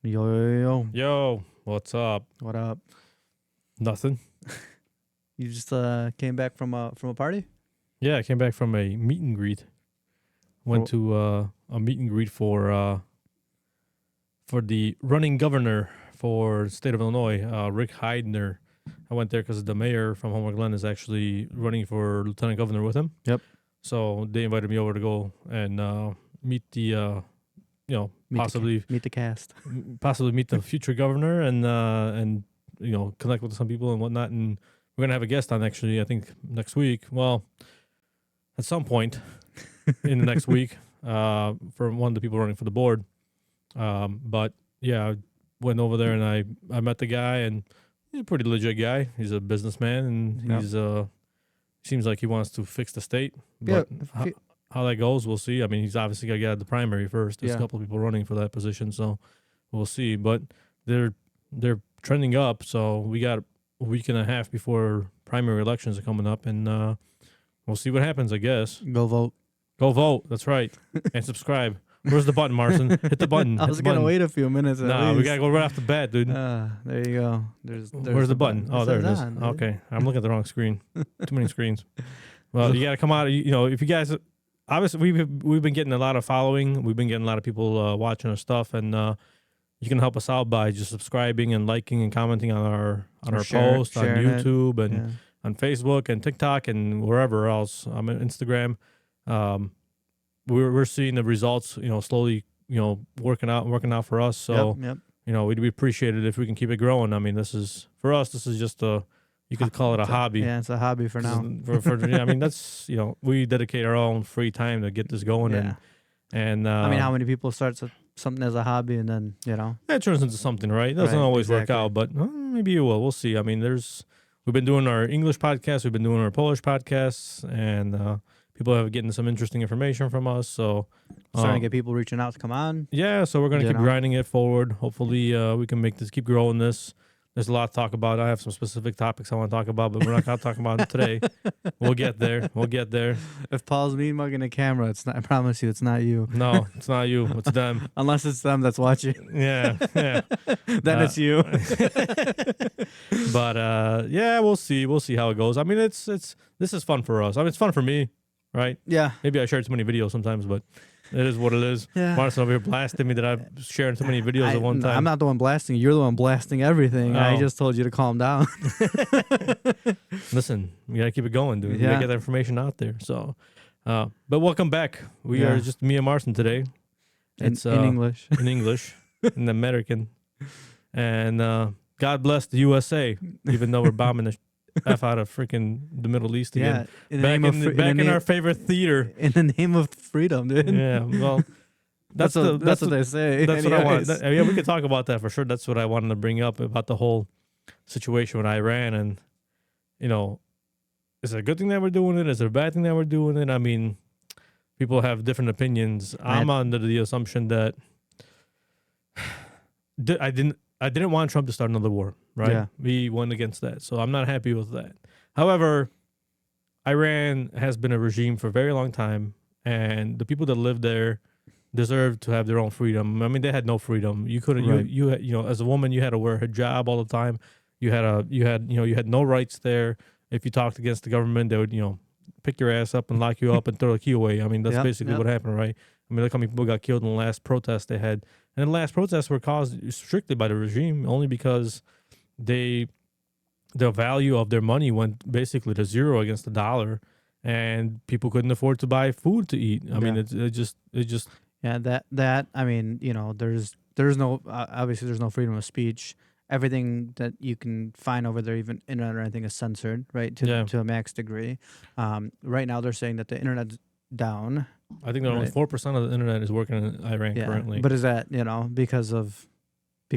Yo, yo, yo. Yo, what's up? What up? Nothing. You just came back from a party? Yeah, I came back from a meet and greet. Went to a meet and greet for the running governor for the state of Illinois, Rick Heidner. I went there because the mayor from Homer Glen is actually running for lieutenant governor with him. Yep. So they invited me over to go and meet the Meet the cast. possibly meet the future governor and connect with some people and whatnot. And we're gonna have a guest on actually, I think next week. Well, at some point in the next week, from one of the people running for the board. But yeah, I went over there and I met the guy, and he's a pretty legit guy. He's a businessman, and Yep. he's seems like he wants to fix the state. But how that goes, we'll see. I mean, he's obviously got to get out of the primary first. There's a couple of people running for that position, so we'll see. But they're trending up, so we got a week and a half before primary elections are coming up, and we'll see what happens, I guess. Go vote. Go vote. That's right. And subscribe. Where's the button, Marcin? Hit the button. I was going to wait a few minutes. Nah, we got to go right off the bat, dude. There you go. There's Where's the button? Oh, there it is. Okay. I'm looking at the wrong screen. Too many screens. Well, you got to come out. If you guys, obviously, we've been getting a lot of following. We've been getting a lot of people watching our stuff, and you can help us out by just subscribing and liking and commenting on our posts on YouTube and on Facebook and TikTok and wherever else. I'm on Instagram. We're seeing the results, slowly, working out for us. So, we'd appreciate it if we can keep it growing. I mean, this is just you could call it a hobby. Yeah, it's a hobby for now. I mean, that's, we dedicate our own free time to get this going. Yeah. And I mean, how many people start something as a hobby and then, it turns into something, right? It doesn't always work out, but maybe it will. We'll see. I mean, we've been doing our English podcasts, we've been doing our Polish podcasts, and people have getting some interesting information from us. So starting to get people reaching out to come on. Yeah, so we're gonna keep grinding it forward. Hopefully, we can keep growing this. There's a lot to talk about. I have some specific topics I want to talk about, but we're not gonna talk about it today. We'll get there. If Paul's mean mugging a camera, it's not. I promise you, it's not you. No, it's not you. It's them. Unless it's them that's watching. Yeah. Then it's you. But we'll see. We'll see how it goes. I mean, this is fun for us. I mean, it's fun for me, right? Yeah. Maybe I share too many videos sometimes, but it is what it is. Yeah. Marcin over here blasting me that I'm sharing too many videos at one time. I'm not the one blasting. You're the one blasting everything. Oh. I just told you to calm down. Listen, we gotta keep it going, dude. We gotta get that information out there. So, but welcome back. We are just me and Marcin today. It's in English. In English, in American, and God bless the USA. Even though we're bombing the F out of freaking the Middle East again. Yeah, back in our favorite theater. In the name of freedom, dude. Yeah, well, that's what they say. That's what I want. We could talk about that for sure. That's what I wanted to bring up about the whole situation with Iran. And, is it a good thing that we're doing it? Is it a bad thing that we're doing it? I mean, people have different opinions. I'm under the assumption that I didn't want Trump to start another war, right? Yeah. We went against that. So I'm not happy with that. However, Iran has been a regime for a very long time, and the people that live there deserve to have their own freedom. I mean, they had no freedom. You couldn't, as a woman, you had to wear a hijab all the time. You had no rights there. If you talked against the government, they would, pick your ass up and lock you up and throw the key away. I mean, that's basically what happened, right? I mean, look how many people got killed in the last protest they had. And the last protests were caused strictly by the regime, only because the value of their money went basically to zero against the dollar, and people couldn't afford to buy food to eat. I mean, it just. Yeah, that I mean, there's no obviously there's no freedom of speech. Everything that you can find over there, even internet or anything, is censored, right? To a max degree. Right now, they're saying that the internet's down. I think that only 4% of the internet is working in Iran currently. But is that because of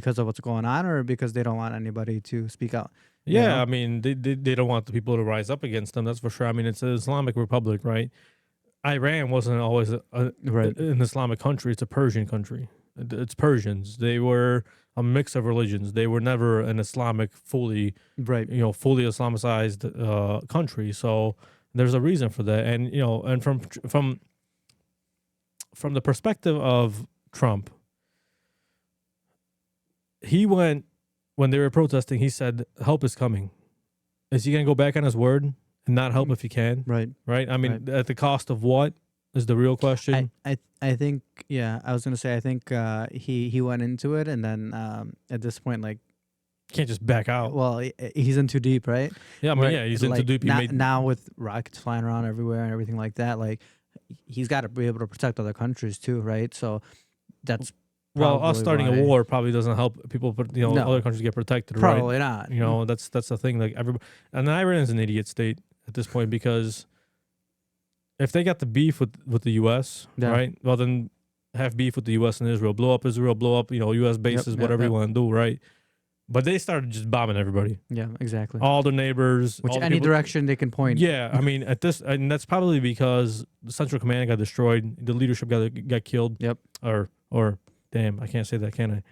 what's going on, or because they don't want anybody to speak out? Yeah, I mean, they don't want the people to rise up against them. That's for sure. I mean, it's an Islamic republic, right? Iran wasn't always an Islamic country. It's a Persian country. It's Persians. They were a mix of religions. They were never an Islamic fully Islamicized country. So there's a reason for that. And and from the perspective of Trump, he went when they were protesting. He said, "Help is coming." Is he gonna go back on his word and not help if he can? Right. Right. I mean, at the cost of what is the real question? I think I was gonna say I think he went into it and then at this point like can't just back out. Well, he's in too deep, right? Yeah, I mean, he's in too deep. Now with rockets flying around everywhere and everything like that, like he's got to be able to protect other countries too, right? So that's us starting a war probably doesn't help people. Other countries get protected, probably right? not. That's the thing. Like everybody, and Iran is an idiot state at this point because if they got the beef with the U.S., right? Well, then have beef with the U.S. and Israel, blow up Israel, blow up U.S. bases, whatever you want to do, right? But they started just bombing everybody. Yeah, exactly. All their neighbors. Any direction they can point. Yeah, I mean, and that's probably because the Central Command got destroyed. The leadership got killed. Yep. Or damn, I can't say that, can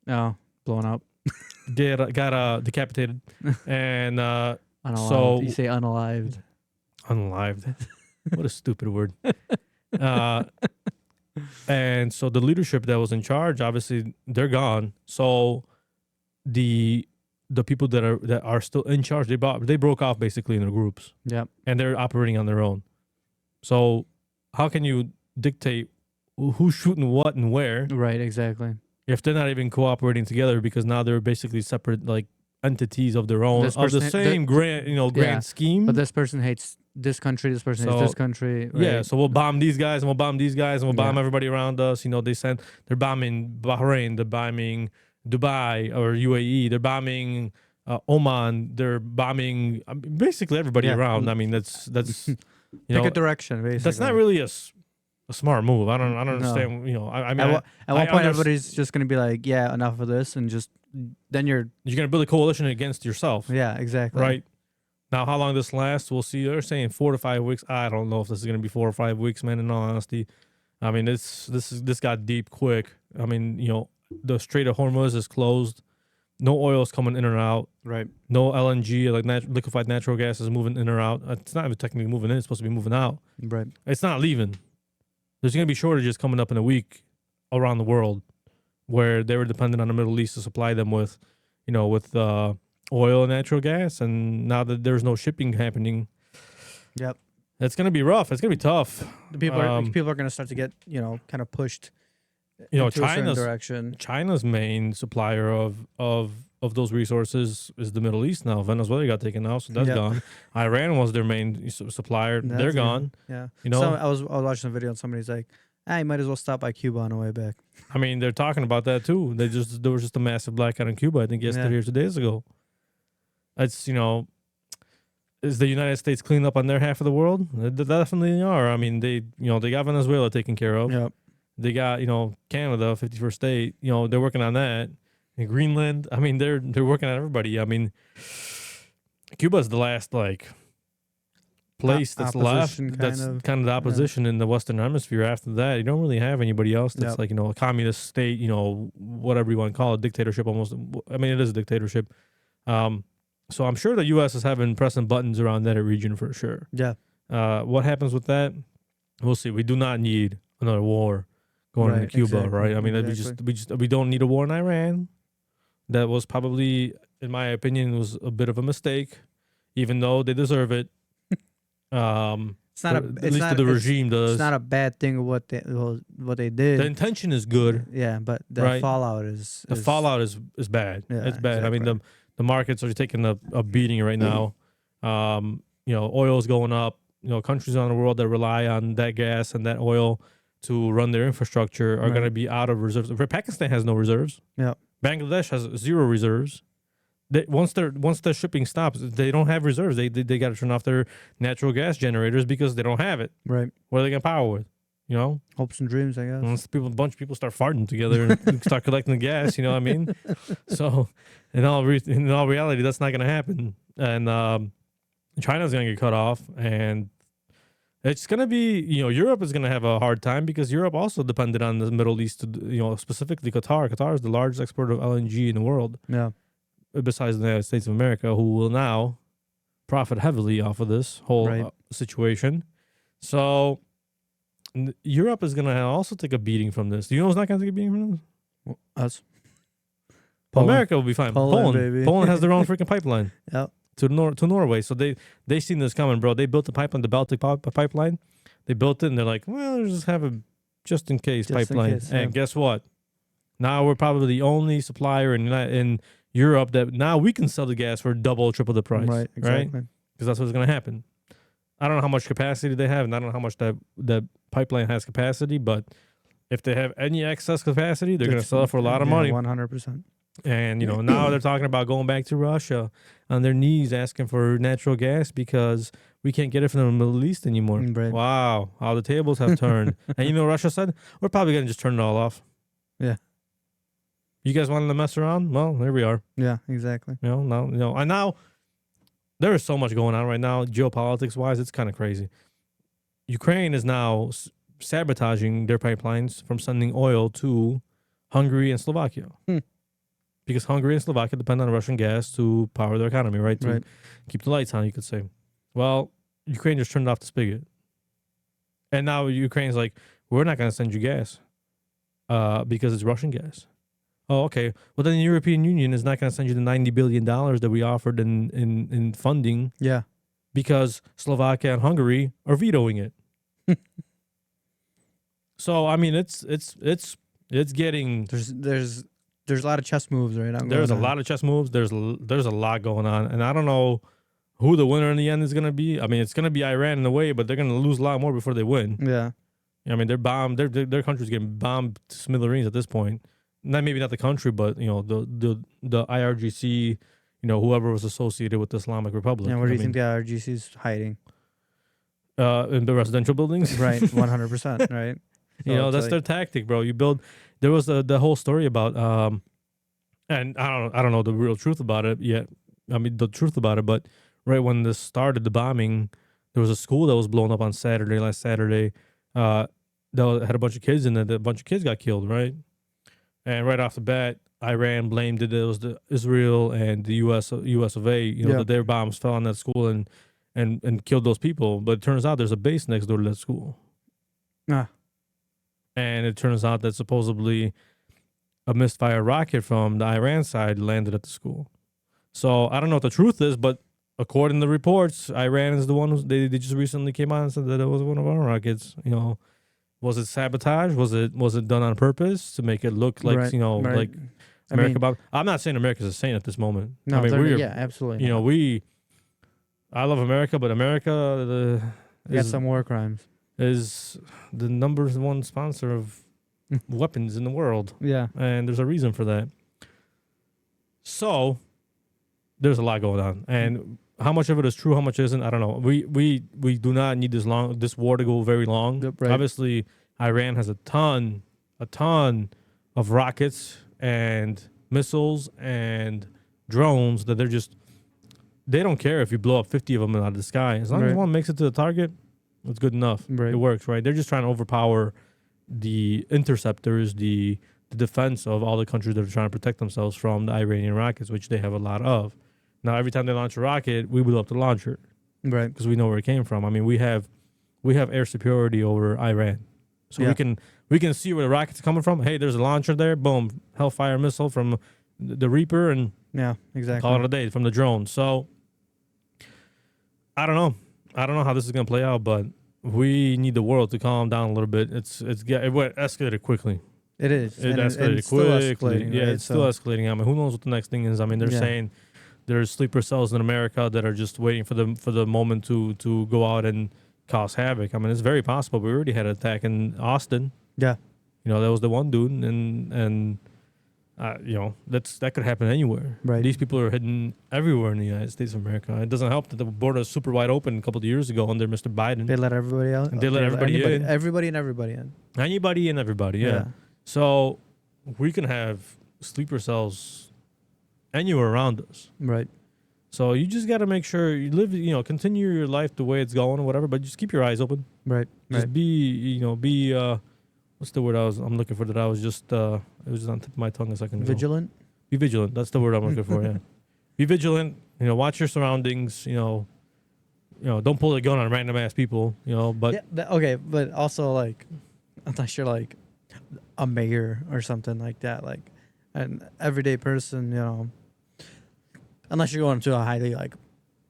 I? Oh, blown up. got decapitated. And unalived. So you say unalived. Unalived. What a stupid word. And so the leadership that was in charge, obviously, they're gone. So the people that are still in charge, they broke off basically in their groups. Yeah. And they're operating on their own. So how can you dictate who's shooting what and where? Right, exactly. If they're not even cooperating together because now they're basically separate like entities of their own of the same grand scheme. But this person hates this country, this person hates this country. Right? Yeah, so we'll bomb these guys and we'll bomb these guys and we'll bomb everybody around us. They're bombing Bahrain, they're bombing Dubai or UAE, they're bombing Oman, they're bombing basically everybody around. I mean, that's pick a direction. Basically, that's not really a smart move. I don't understand. I mean, at one point everybody's just gonna be like, yeah, enough of this, and just then you're gonna build a coalition against yourself. Yeah, exactly. Right. Now, how long this lasts, we'll see. They're saying 4 to 5 weeks. I don't know if this is gonna be 4 or 5 weeks, man. In all honesty, I mean, this got deep quick. I mean, the Strait of Hormuz is closed. No oil is coming in or out. Right. No LNG, like liquefied natural gas, is moving in or out. It's not even technically moving in. It's supposed to be moving out. Right. It's not leaving. There's going to be shortages coming up in a week around the world where they were dependent on the Middle East to supply them with, oil and natural gas. And now that there's no shipping happening, yep, it's going to be rough. It's going to be tough. People are going to start to get, kind of pushed into a certain direction. China's main supplier of those resources is the Middle East now. Venezuela got taken out, so that's gone. Iran was their main supplier. They're gone. Yeah. I was watching a video and somebody's like, you might as well stop by Cuba on the way back. I mean, they're talking about that too. There was just a massive blackout in Cuba, I think yesterday or 2 days ago. It's, is the United States cleaned up on their half of the world? They definitely are. I mean, they got Venezuela taken care of. Yep. They got, Canada, 51st state, they're working on that. In Greenland, I mean, they're working on everybody. I mean, Cuba's the last place that's left. That's kind of the opposition in the Western Hemisphere. After that, you don't really have anybody else that's a communist state, whatever you want to call it, dictatorship almost. I mean, it is a dictatorship. So I'm sure the U.S. is having pressing buttons around that region for sure. Yeah. What happens with that? We'll see. We do not need another war going into Cuba, exactly. Right? I mean, we don't need a war in Iran. That was probably, in my opinion, was a bit of a mistake, even though they deserve it. It's the regime does. It's not a bad thing what they did. The intention is good. Yeah, but the fallout is fallout is bad. Yeah, it's bad. Exactly. I mean, the markets are taking a beating right now. Oil is going up. Countries around the world that rely on that gas and that oil to run their infrastructure are going to be out of reserves. Pakistan has no reserves. Yeah. Bangladesh has 0 reserves. Once their shipping stops, they don't have reserves. They got to turn off their natural gas generators because they don't have it. Right. What are they going to power with? Hopes and dreams, I guess. Once a bunch of people start farting together and start collecting the gas, you know what I mean? So in all reality, that's not going to happen. And China's going to get cut off, and it's going to be, Europe is going to have a hard time because Europe also depended on the Middle East, specifically Qatar. Qatar is the largest exporter of LNG in the world. Yeah. Besides the United States of America, who will now profit heavily off of this whole situation. So Europe is going to also take a beating from this. Do you know who's not going to take a beating from this? Us. America will be fine. Poland, baby. Poland has their own freaking pipeline. Yep. To Norway. So they seen this coming, bro. They built the pipeline, the Baltic pipeline. They built it, and they're like, well, let's just have a just in case pipeline. And guess what? Now we're probably the only supplier in Europe that now we can sell the gas for double, triple the price. Right, exactly. Because that's what's going to happen. I don't know how much capacity they have, and I don't know how much that pipeline has capacity, but if they have any excess capacity, they're going to sell it for a lot of money. 100%. And, now they're talking about going back to Russia on their knees asking for natural gas because we can't get it from the Middle East anymore. Right. Wow, how the tables have turned. And Russia said, we're probably going to just turn it all off. Yeah. You guys wanted to mess around? Well, there we are. Yeah, exactly. And now there is so much going on right now, geopolitics-wise. It's kind of crazy. Ukraine is now sabotaging their pipelines from sending oil to Hungary and Slovakia. Because Hungary and Slovakia depend on Russian gas to power their economy, right? To keep the lights on, you could say. Well, Ukraine just turned off the spigot. And now Ukraine's like, we're not going to send you gas because it's Russian gas. Oh, okay. Well, then the European Union is not going to send you the $90 billion that we offered in funding. Yeah. Because Slovakia and Hungary are vetoing it. So, I mean, it's getting... There's a lot of chess moves right now. There's a lot of chess moves. There's a lot going on. And I don't know who the winner in the end is going to be. I mean, it's going to be Iran in a way, but they're going to lose a lot more before they win. Yeah. I mean, they're bombed. Their country's getting bombed to smithereens at this point. Maybe not the country, but, the IRGC, whoever was associated with the Islamic Republic. And where do you think the IRGC is hiding? In the residential buildings? Right, 100%, right? So that's their tactic, bro. There was the whole story about, and I don't know the real truth about it yet. I mean, the truth about it, but right when this started, the bombing, there was a school that was blown up on last Saturday, that had a bunch of kids in it. A bunch of kids got killed, right? And right off the bat, Iran blamed it was the Israel and the US of A, that their bombs fell on that school and killed those people. But it turns out there's a base next door to that school. And it turns out that supposedly a misfire rocket from the Iran side landed at the school. So I don't know what the truth is, but according to the reports, Iran is the one they just recently came out and said that it was one of our rockets. Was it sabotage? Was it done on purpose to make it look like like America? I'm not saying America's a saint at this moment. No, I mean, absolutely. I love America, but America got some war crimes. Is the number one sponsor of weapons in the world. Yeah. And there's a reason for that. So there's a lot going on. And how much of it is true, how much isn't, I don't know. We do not need this war to go very long. Yep, right. Obviously, Iran has a ton of rockets and missiles and drones that they don't care if you blow up 50 of them out of the sky. As long as one makes it to the target, it's good enough. Right. It works, right? They're just trying to overpower the interceptors, the defense of all the countries that are trying to protect themselves from the Iranian rockets, which they have a lot of. Now, every time they launch a rocket, we blow up the launcher, right? Because we know where it came from. I mean, we have air superiority over Iran, so we can see where the rockets are coming from. Hey, there's a launcher there. Boom, Hellfire missile from the Reaper, and exactly. Call it a day from the drone. So I don't know. I don't know how this is going to play out, but we need the world to calm down a little bit. It escalated quickly. It is. It escalated quickly. Yeah, it's still escalating. I mean, who knows what the next thing is? I mean, they're saying there's sleeper cells in America that are just waiting for the moment to go out and cause havoc. I mean, it's very possible. We already had an attack in Austin. Yeah. That was the one dude, and that could happen anywhere. Right. These people are hidden everywhere in the United States of America. It doesn't help that the border is super wide open a couple of years ago under Mr. Biden. They let everybody out. They let everybody in. Everybody and everybody in. Anybody and everybody, yeah. So we can have sleeper cells anywhere around us. Right. So you just got to make sure you live, continue your life the way it's going or whatever, but just keep your eyes open. Right. Just be what's the word I'm looking for that I was just, it was just on the tip of my tongue a second ago. Vigilant? Be vigilant. That's the word I'm looking for, yeah. Be vigilant, watch your surroundings, don't pull a gun on random ass people, but. Yeah, okay, but also, like, unless you're, like, a mayor or something like that, like, an everyday person, unless you're going to a highly like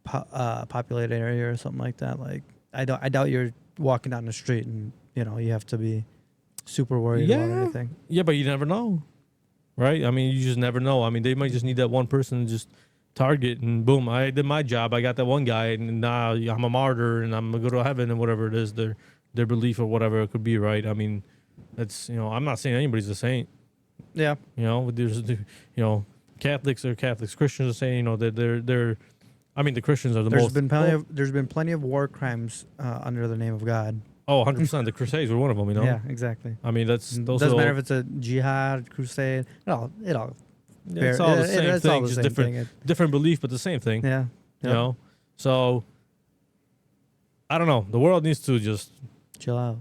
populated area or something like that. Like I doubt you're walking down the street and you have to be super worried about anything. Yeah, but you never know, right? I mean, you just never know. I mean, they might just need that one person to just target, and boom, I did my job. I got that one guy, and now I'm a martyr, and I'm gonna go to heaven, and whatever it is, their belief or whatever it could be, right? I mean, that's I'm not saying anybody's a saint. Yeah. There's Catholics are Catholics. Christians are saying that they're. I mean, the Christians are the most. There's been plenty of war crimes under the name of God. Oh, 100%. The Crusades were one of them, Yeah, exactly. I mean, those doesn't matter if it's a jihad, crusade. It all it's all the same thing, all the just same thing. different belief, but the same thing. Yeah. Yep. So I don't know. The world needs to just chill out.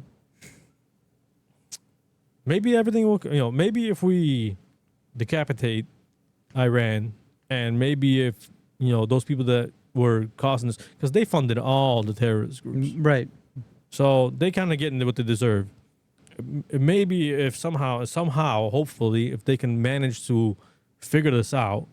Maybe everything will. Maybe if we decapitate Iran, and maybe if those people that were causing this, because they funded all the terrorist groups, right? So they kind of get into what they deserve. Maybe if somehow, hopefully, if they can manage to figure this out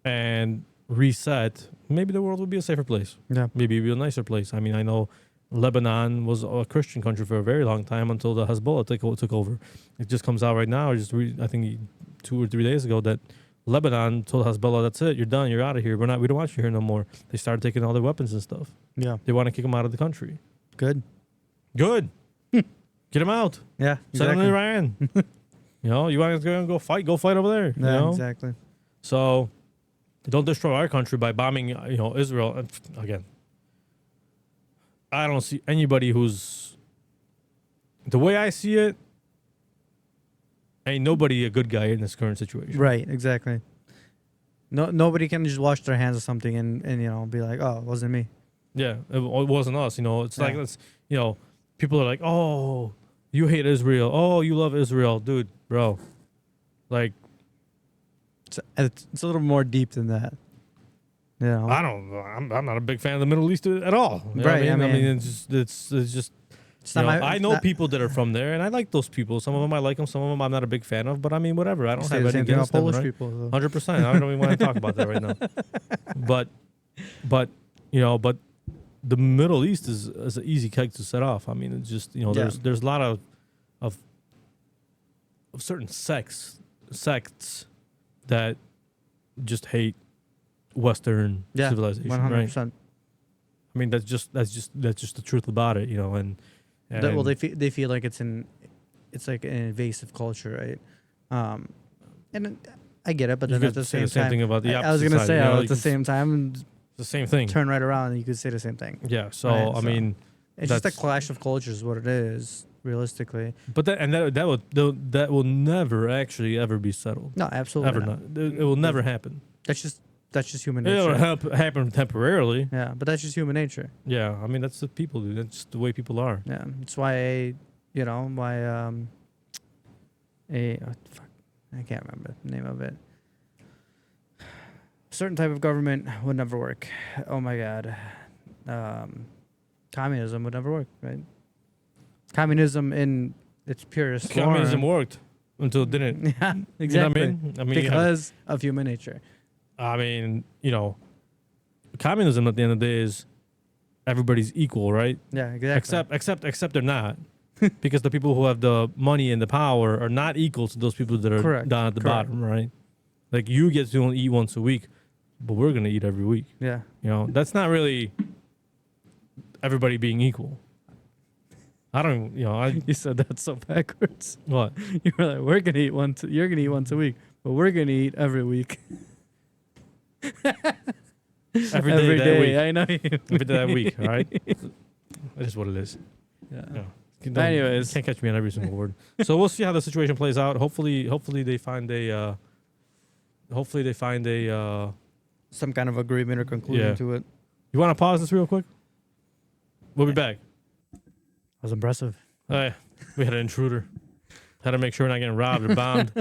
and reset, maybe the world would be a safer place. Yeah. Maybe it'd be a nicer place. I mean, I know Lebanon was a Christian country for a very long time until the Hezbollah took over. It just comes out right now, I think 2 or 3 days ago, that Lebanon told Hezbollah, that's it, you're done, you're out of here. We don't want you here no more. They started taking all their weapons and stuff. Yeah. They want to kick them out of the country. Good. Get them out. Yeah, exactly. Send them to Iran. You want to go fight over there. Yeah, exactly. So don't destroy our country by bombing, Israel. And again, I don't see anybody who's, the way I see it, ain't nobody a good guy in this current situation. Right, exactly. Nobody can just wash their hands of something and be like, oh, it wasn't me. Yeah, it wasn't us. It's like, people are like, oh, you hate Israel. Oh, you love Israel. Dude, bro. Like, it's a little more deep than that. I don't know. I'm not a big fan of the Middle East at all. Right. I mean, it's just I know people that are from there, and I like those people. Some of them I like them. Some of them I'm not a big fan of. But I mean, whatever. I don't have anything against them. Polish people. 100%. I don't even want to talk about that right now. But the Middle East is an easy keg to set off. I mean, it's just there's a lot of certain sects that just hate Western civilization. 100%. Right? I mean, that's just the truth about it, and well, they feel like it's like an invasive culture, right? And I get it, but then at the same time, thing about the I was gonna say at the same time, the same thing. Turn right around and you could say the same thing. Yeah. So right? I mean, it's just a clash of cultures, is what it is, realistically. But that will never actually ever be settled. No, absolutely ever not. It will never happen. That's just human nature. It'll happen temporarily. Yeah, but that's just human nature. Yeah, I mean that's the people do. That's just the way people are. Yeah, that's why I can't remember the name of it. Certain type of government would never work. Oh my God, communism would never work, right? Communism in its purest form. Communism worked until it didn't. Yeah, exactly. You know what I mean? Because of human nature. I mean, communism at the end of the day is everybody's equal, right? Yeah, exactly. Except they're not. Because the people who have the money and the power are not equal to those people that are down at the bottom, right? Like you get to only eat once a week, but we're gonna eat every week. Yeah. That's not really everybody being equal. I don't, You said that so backwards. What? You were like, you're gonna eat once a week, but we're gonna eat every week. every day that week. I know you. Every day that week, all right? That is what it is. Yeah. Anyways, you can't catch me on every single word. So we'll see how the situation plays out. Hopefully they find a some kind of agreement or conclusion to it. You want to pause this real quick? We'll be back. That was impressive. We had an intruder. Had to make sure we're not getting robbed or bombed.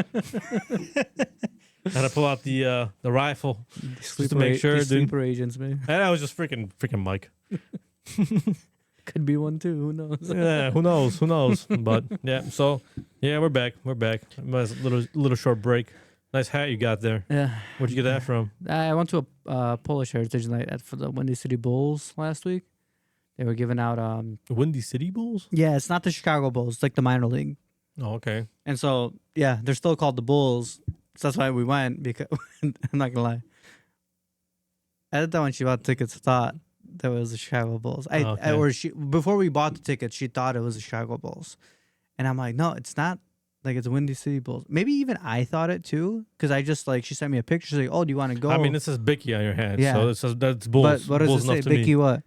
Had to pull out the rifle just to make sure. Sleeper agents, man. And that was just freaking Mike. Could be one too. Who knows? Yeah, who knows? But yeah, so yeah, we're back. A little short break. Nice hat you got there. Yeah. Where'd you get that from? I went to a Polish Heritage Night for the Windy City Bulls last week. They were giving out Windy City Bulls? Yeah, it's not the Chicago Bulls. It's like the minor league. Oh, okay. And so, yeah, they're still called the Bulls. So that's why we went, because I'm not gonna lie. At the time when she bought tickets, thought that was the Chicago Bulls. Before we bought the tickets, she thought it was the Chicago Bulls, and I'm like, no, it's not. Like, it's Windy City Bulls. Maybe even I thought it too, because I just she sent me a picture. She's like, oh, do you want to go? I mean, it says Bicky on your hat, Yeah. so it says that's Bulls. But what does Bulls it say? Bicky what?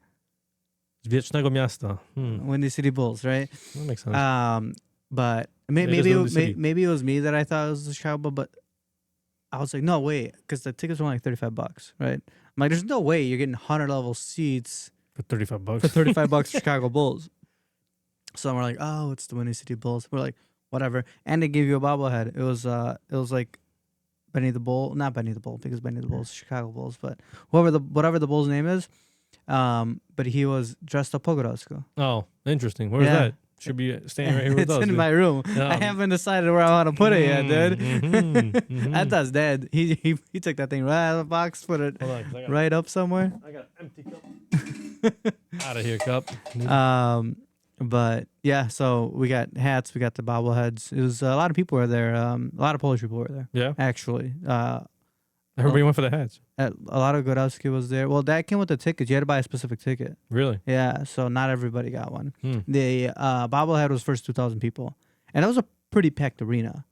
Z Wiecznego Miasta. Windy City Bulls, right? That makes sense. But It is Windy City. maybe it was me that I thought it was the Chicago Bulls, but I was like, no, wait, because the tickets were like $35, right? I'm like, there's no way you're getting 100 level seats For $35. for $35 Chicago Bulls. So we're like, oh, it's the Windy City Bulls. We're like, whatever. And they gave you a bobblehead. It was like Benny the Bull, not Benny the Bull, because Benny the Bull is Chicago Bulls, but whatever the Bull's name is. But he was dressed up polka dots. Oh, interesting. Where's that? Should be staying right here with it's us. in dude. my room. Yeah. I haven't decided where I want to put it yet, dude. Mhm. That's dead. He took that thing right out of the box, put it Hold on, 'cause right up somewhere. I got an empty cup. Out of here, cup. But yeah, so we got hats, we got the bobbleheads. It was a lot of people were there. A lot of Polish people were there. Yeah. Actually. Everybody went for the hats. A lot of Godowski was there. Well, that came with the tickets. You had to buy a specific ticket. Really? Yeah, so not everybody got one. The bobblehead was first 2,000 people, and that was a pretty packed arena.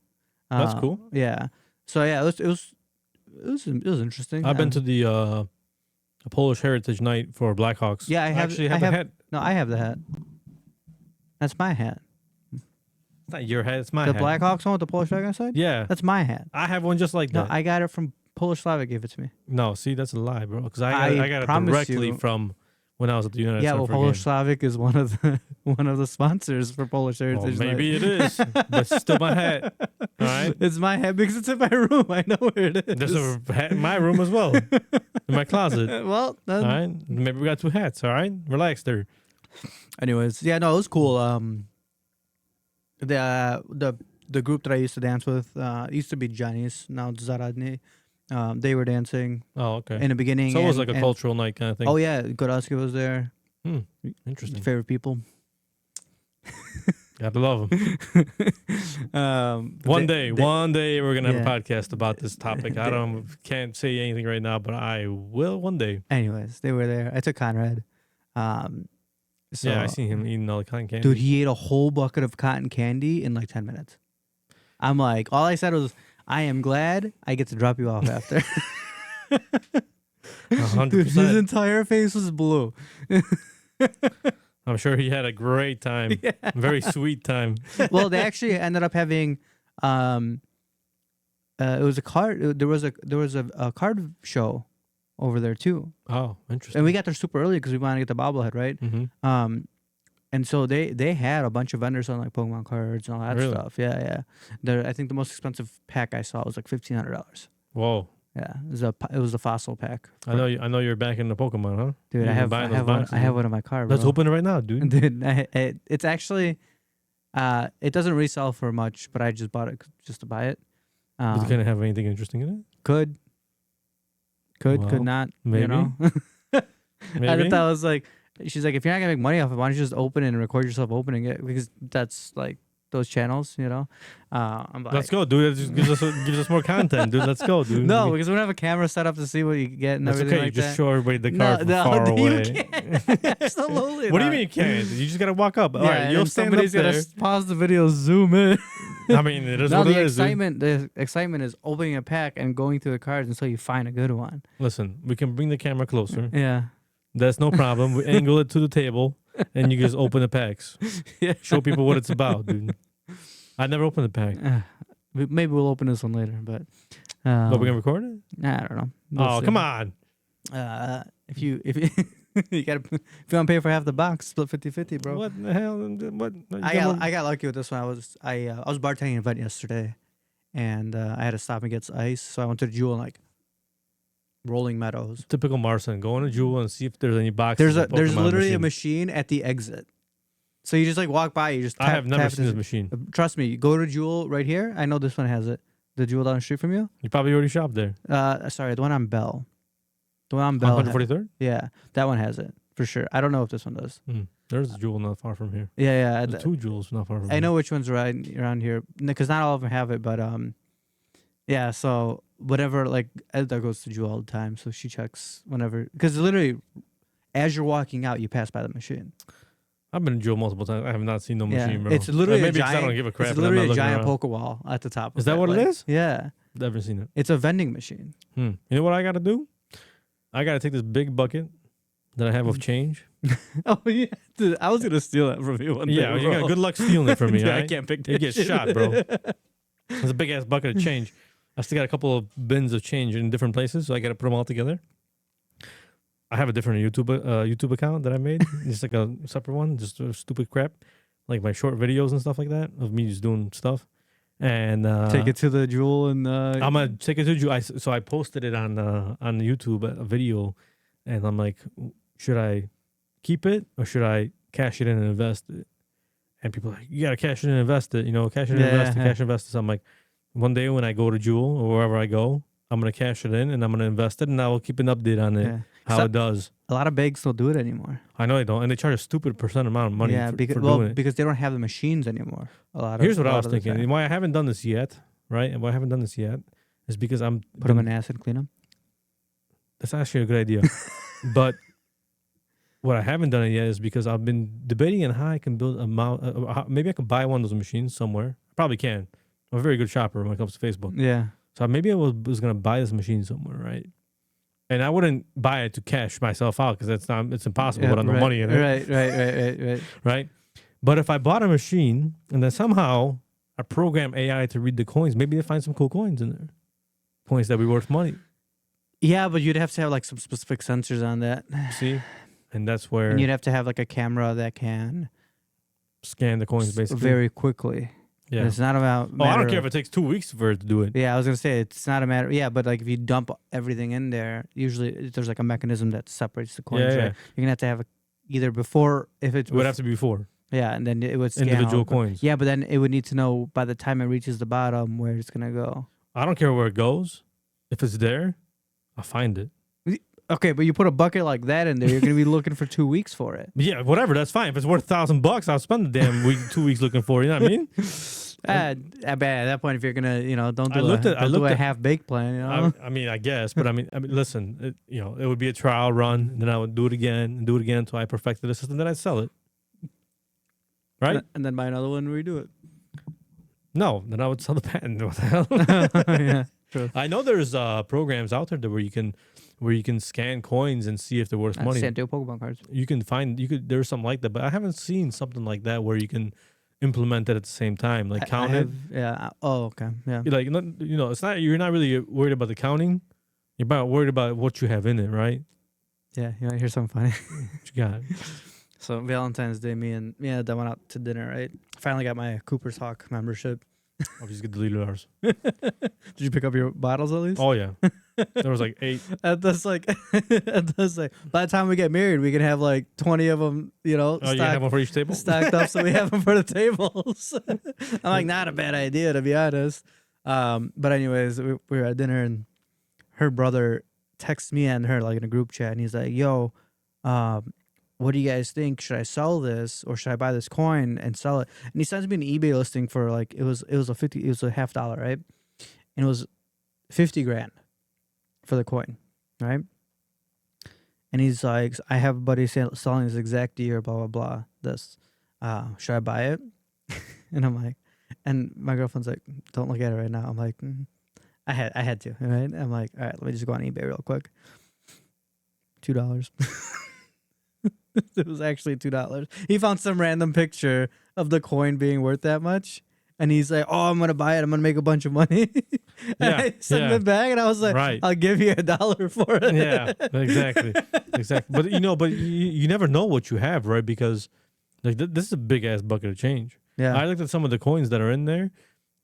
That's cool. Yeah. So yeah, it was interesting. I've been to the a Polish Heritage Night for Blackhawks. Yeah, I have actually have a hat. No, I have the hat. That's my hat. It's not your hat. It's my The hat. Blackhawks one with the Polish flag on the side. Yeah. That's my hat. I have one just like No, that. I got it from Polish Slavic. Gave it to me. No, see, that's a lie, bro. Because I I got it promise directly you- from when I was at the United Yeah, States. well, Polish Slavic is one of the sponsors for Polish Heritage. Well, maybe Night. it is, but it's still my hat. All right. It's my hat because it's in my room. I know where it is. There's a hat in my room as well, in my closet. Well, All right. Maybe we got two hats. All right. Relax there. anyways, yeah, no, it was cool. The group that I used to dance with used to be Johnny's. Now it's Zaradny. They were dancing Oh, okay. in the beginning. So it was like a cultural night kind of thing. Oh yeah, Godowski was there. Interesting. Favorite people. Gotta love them. One day we're gonna have a podcast about this topic. I can't say anything right now, but I will one day. Anyways, they were there. I took Conrad. So, Yeah, I seen him eating all the cotton candy. dude, he ate a whole bucket of cotton candy in like 10 minutes. I'm like, all I said was, I am glad I get to drop you off after. 100%. Dude, his entire face was blue. I'm sure he had a great time. Yeah. Very sweet time. Well, they actually ended up having it was a card there was a card show over there too. Oh, interesting. And we got there super early because we wanted to get the bobblehead, right? Mm-hmm. And so they had a bunch of vendors on like Pokemon cards and all that Really? stuff. Yeah. I think the most expensive pack I saw was like $1,500. Whoa. Yeah, it was the fossil pack. I know you're back in the Pokemon, huh? Dude, You've I been have buying those boxes, I have one in my car, bro. Let's open it right now, dude. Dude, it's actually it doesn't resell for much, but I just bought it just to buy it. Is it gonna have anything interesting in it? Could Well, not, maybe. you know. Maybe. I thought I was like, she's like, if you're not gonna make money off it, why don't you just open it and record yourself opening it? Because that's like those channels, you know. I'm like, Let's go, dude. It just gives us more content, dude. Let's go, dude. no, because we don't have a camera set up to see what you get and That's everything okay. like You just that. show everybody the card from no, far you away. can't. Absolutely. What do you not. mean you can't? You just gotta walk up. All Yeah, right, and you'll then stand up somebody's there. gonna pause the video, zoom in. I mean, it is No, what it the is, dude. excitement is opening a pack and going through the cards until you find a good one. Listen, we can bring the camera closer. Yeah. That's no problem. We angle it to the table, and you just open the packs. Yeah. Show people what it's about, dude. I never opened the pack. Maybe we'll open this one later, but But we're gonna record it? I don't know. We'll see. Come on. If you you gotta if you want to pay for half the box, split 50-50, bro. What the hell? What? I got lucky with this one. I was bartending an event yesterday, and I had to stop and get some ice, so I went to the Jewel in like Rolling Meadows. Typical Marcin. Go in a Jewel and see if there's any boxes. There's of Pokemon literally a machine. machine at the exit, so you just like walk by, you just tap, I have never tap seen it. this machine. Trust me, you go to Jewel right here. I know this one has it. The Jewel down the street from you? You probably already shopped there. Sorry, the one on Bell. The one on Bell. 143rd? Yeah, that one has it for sure. I don't know if this one does. There's a Jewel not far from here. Yeah. There's 2 Jewels not far from here. I know which ones right around here because not all of them have it, but yeah. So whatever, like Edda goes to Jewel all the time, so she checks whenever because literally, as you're walking out, you pass by the machine. I've been to Jewel multiple times. I have not seen no machine, bro. It's literally maybe a giant, I don't give a crap. It's literally a giant around. poker wall at the top. Is that what it is? Yeah. Never seen it. It's a vending machine. You know what I got to do? I got to take this big bucket that I have of change. Oh, yeah. Dude, I was going to steal that from you one day. Yeah, you got good luck stealing it from me. Yeah, right? I can't pick that You get shit. shot, bro. It's a big ass bucket of change. I still got a couple of bins of change in different places, so I got to put them all together. I have a different YouTube account that I made. Just like a separate one, just stupid crap, like my short videos and stuff like that of me just doing stuff. And take it to the Jewel and I'm gonna take it to Jewel. So I posted it on YouTube a video, and I'm like, should I keep it or should I cash it in and invest it? And people are like, you gotta cash it in and invest it. You know, cash it in and invest it, cash and invest it. So I'm like, one day when I go to Jewel or wherever I go, I'm gonna cash it in and I'm gonna invest it, and I will keep an update on it how it does. A lot of banks don't do it anymore. I know they don't, and they charge a stupid % amount of money. Yeah, for because because they don't have the machines anymore. Here's what I was thinking. And why I haven't done this yet, right? And why I haven't done this yet is because put them in acid, clean them. That's actually a good idea. But what I haven't done it yet is because I've been debating on how I can build maybe I could buy one of those machines somewhere. I probably can. I'm a very good shopper when it comes to Facebook. Yeah. So maybe I was going to buy this machine somewhere, right? And I wouldn't buy it to cash myself out because it's impossible without no money in it. Right. Right? But if I bought a machine and then somehow I program AI to read the coins, maybe they find some cool coins in there. Coins that be worth money. Yeah, but you'd have to have like some specific sensors on that. See? And that's where... And you'd have to have like a camera that can... scan the coins basically. Very quickly. Yeah. It's not about... I don't care if it takes 2 weeks for it to do it. Yeah, I was going to say, it's not a matter... Yeah, but like if you dump everything in there, usually there's like a mechanism that separates the coins. Yeah. Right? You're going to have either before... if It would have to be before. Yeah, and then it would scan individual coins. Yeah, but then it would need to know by the time it reaches the bottom where it's going to go. I don't care where it goes. If it's there, I'll find it. Okay, but you put a bucket like that in there, you're going to be looking for 2 weeks for it. Yeah, whatever. That's fine. If it's worth $1,000, I'll spend the damn 2 weeks looking for it. You know what I mean? At that point, if you're gonna, don't do a half-baked plan. I mean, I guess, but I mean, listen, it would be a trial run, and then I would do it again until I perfected the system. Then I'd sell it, right? And then buy another one and redo it. No, then I would sell the patent. What the hell? Yeah, true. I know there's programs out there where you can scan coins and see if they're worth money. San Diego Pokemon cards. There's something like that, but I haven't seen something like that where you can implement it at the same time, like count it. Yeah. Oh, okay. Yeah. It's not. You're not really worried about the counting. You're worried about what you have in it, right? Yeah. You want to hear something funny? What you got? So Valentine's Day, me and Dad went out to dinner. Right. Finally got my Cooper's Hawk membership. Obviously, deleted ours. Did you pick up your bottles at least? Oh yeah, there was like 8. That's like, by the time we get married, we can have like 20 of them. Oh, you have one for each table, stacked up, so we have them for the tables. I'm like, not a bad idea to be honest. But anyways, we were at dinner and her brother texts me and her like in a group chat, and he's like, "Yo, what do you guys think? Should I sell this or should I buy this coin and sell it?" And he sends me an eBay listing for like it was a $50, right? And it was $50,000 for the coin, right? And he's like, I have a buddy selling this exact year, blah blah blah. This, should I buy it? And I'm like, and my girlfriend's like, don't look at it right now. I'm like, I had to, right? I'm like, all right, let me just go on eBay real quick. $2. It was actually $2. He found some random picture of the coin being worth that much, and he's like, "Oh, I'm gonna buy it. I'm gonna make a bunch of money." And I sent it back, and I was like, right. "I'll give you $1 for it." Yeah, exactly. But you never know what you have, right? Because like this is a big ass bucket of change. Yeah, I looked at some of the coins that are in there.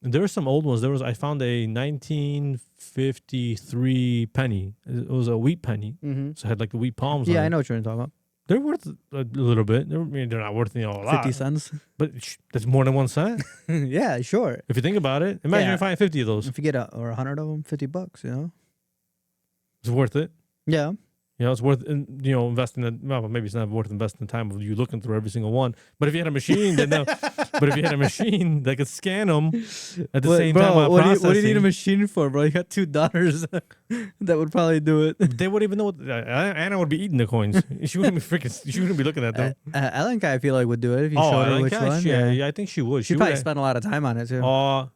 There are some old ones. I found a 1953 penny. It was a wheat penny. Mm-hmm. So it had like the wheat palms. Yeah, on it. I know what you're talking about. They're worth a little bit. I mean, they're not worth a lot. 50 cents. But that's more than 1 cent. Yeah, sure. If you think about it, imagine you find 50 of those. If you get or 100 of them, $50, you know? It's worth it. Yeah. You know, it's worth, investing in, well, maybe it's not worth investing the time of you looking through every single one. But if you had a machine, then but if you had a machine that could scan them at the same time while processing. What do you need a machine for, bro? You got 2 daughters that would probably do it. They wouldn't even know what, Anna would be eating the coins. She wouldn't be looking at them. Alenka, I feel like, would do it if you showed her which one. Yeah, I think she would. She'd probably spend a lot of time on it, too.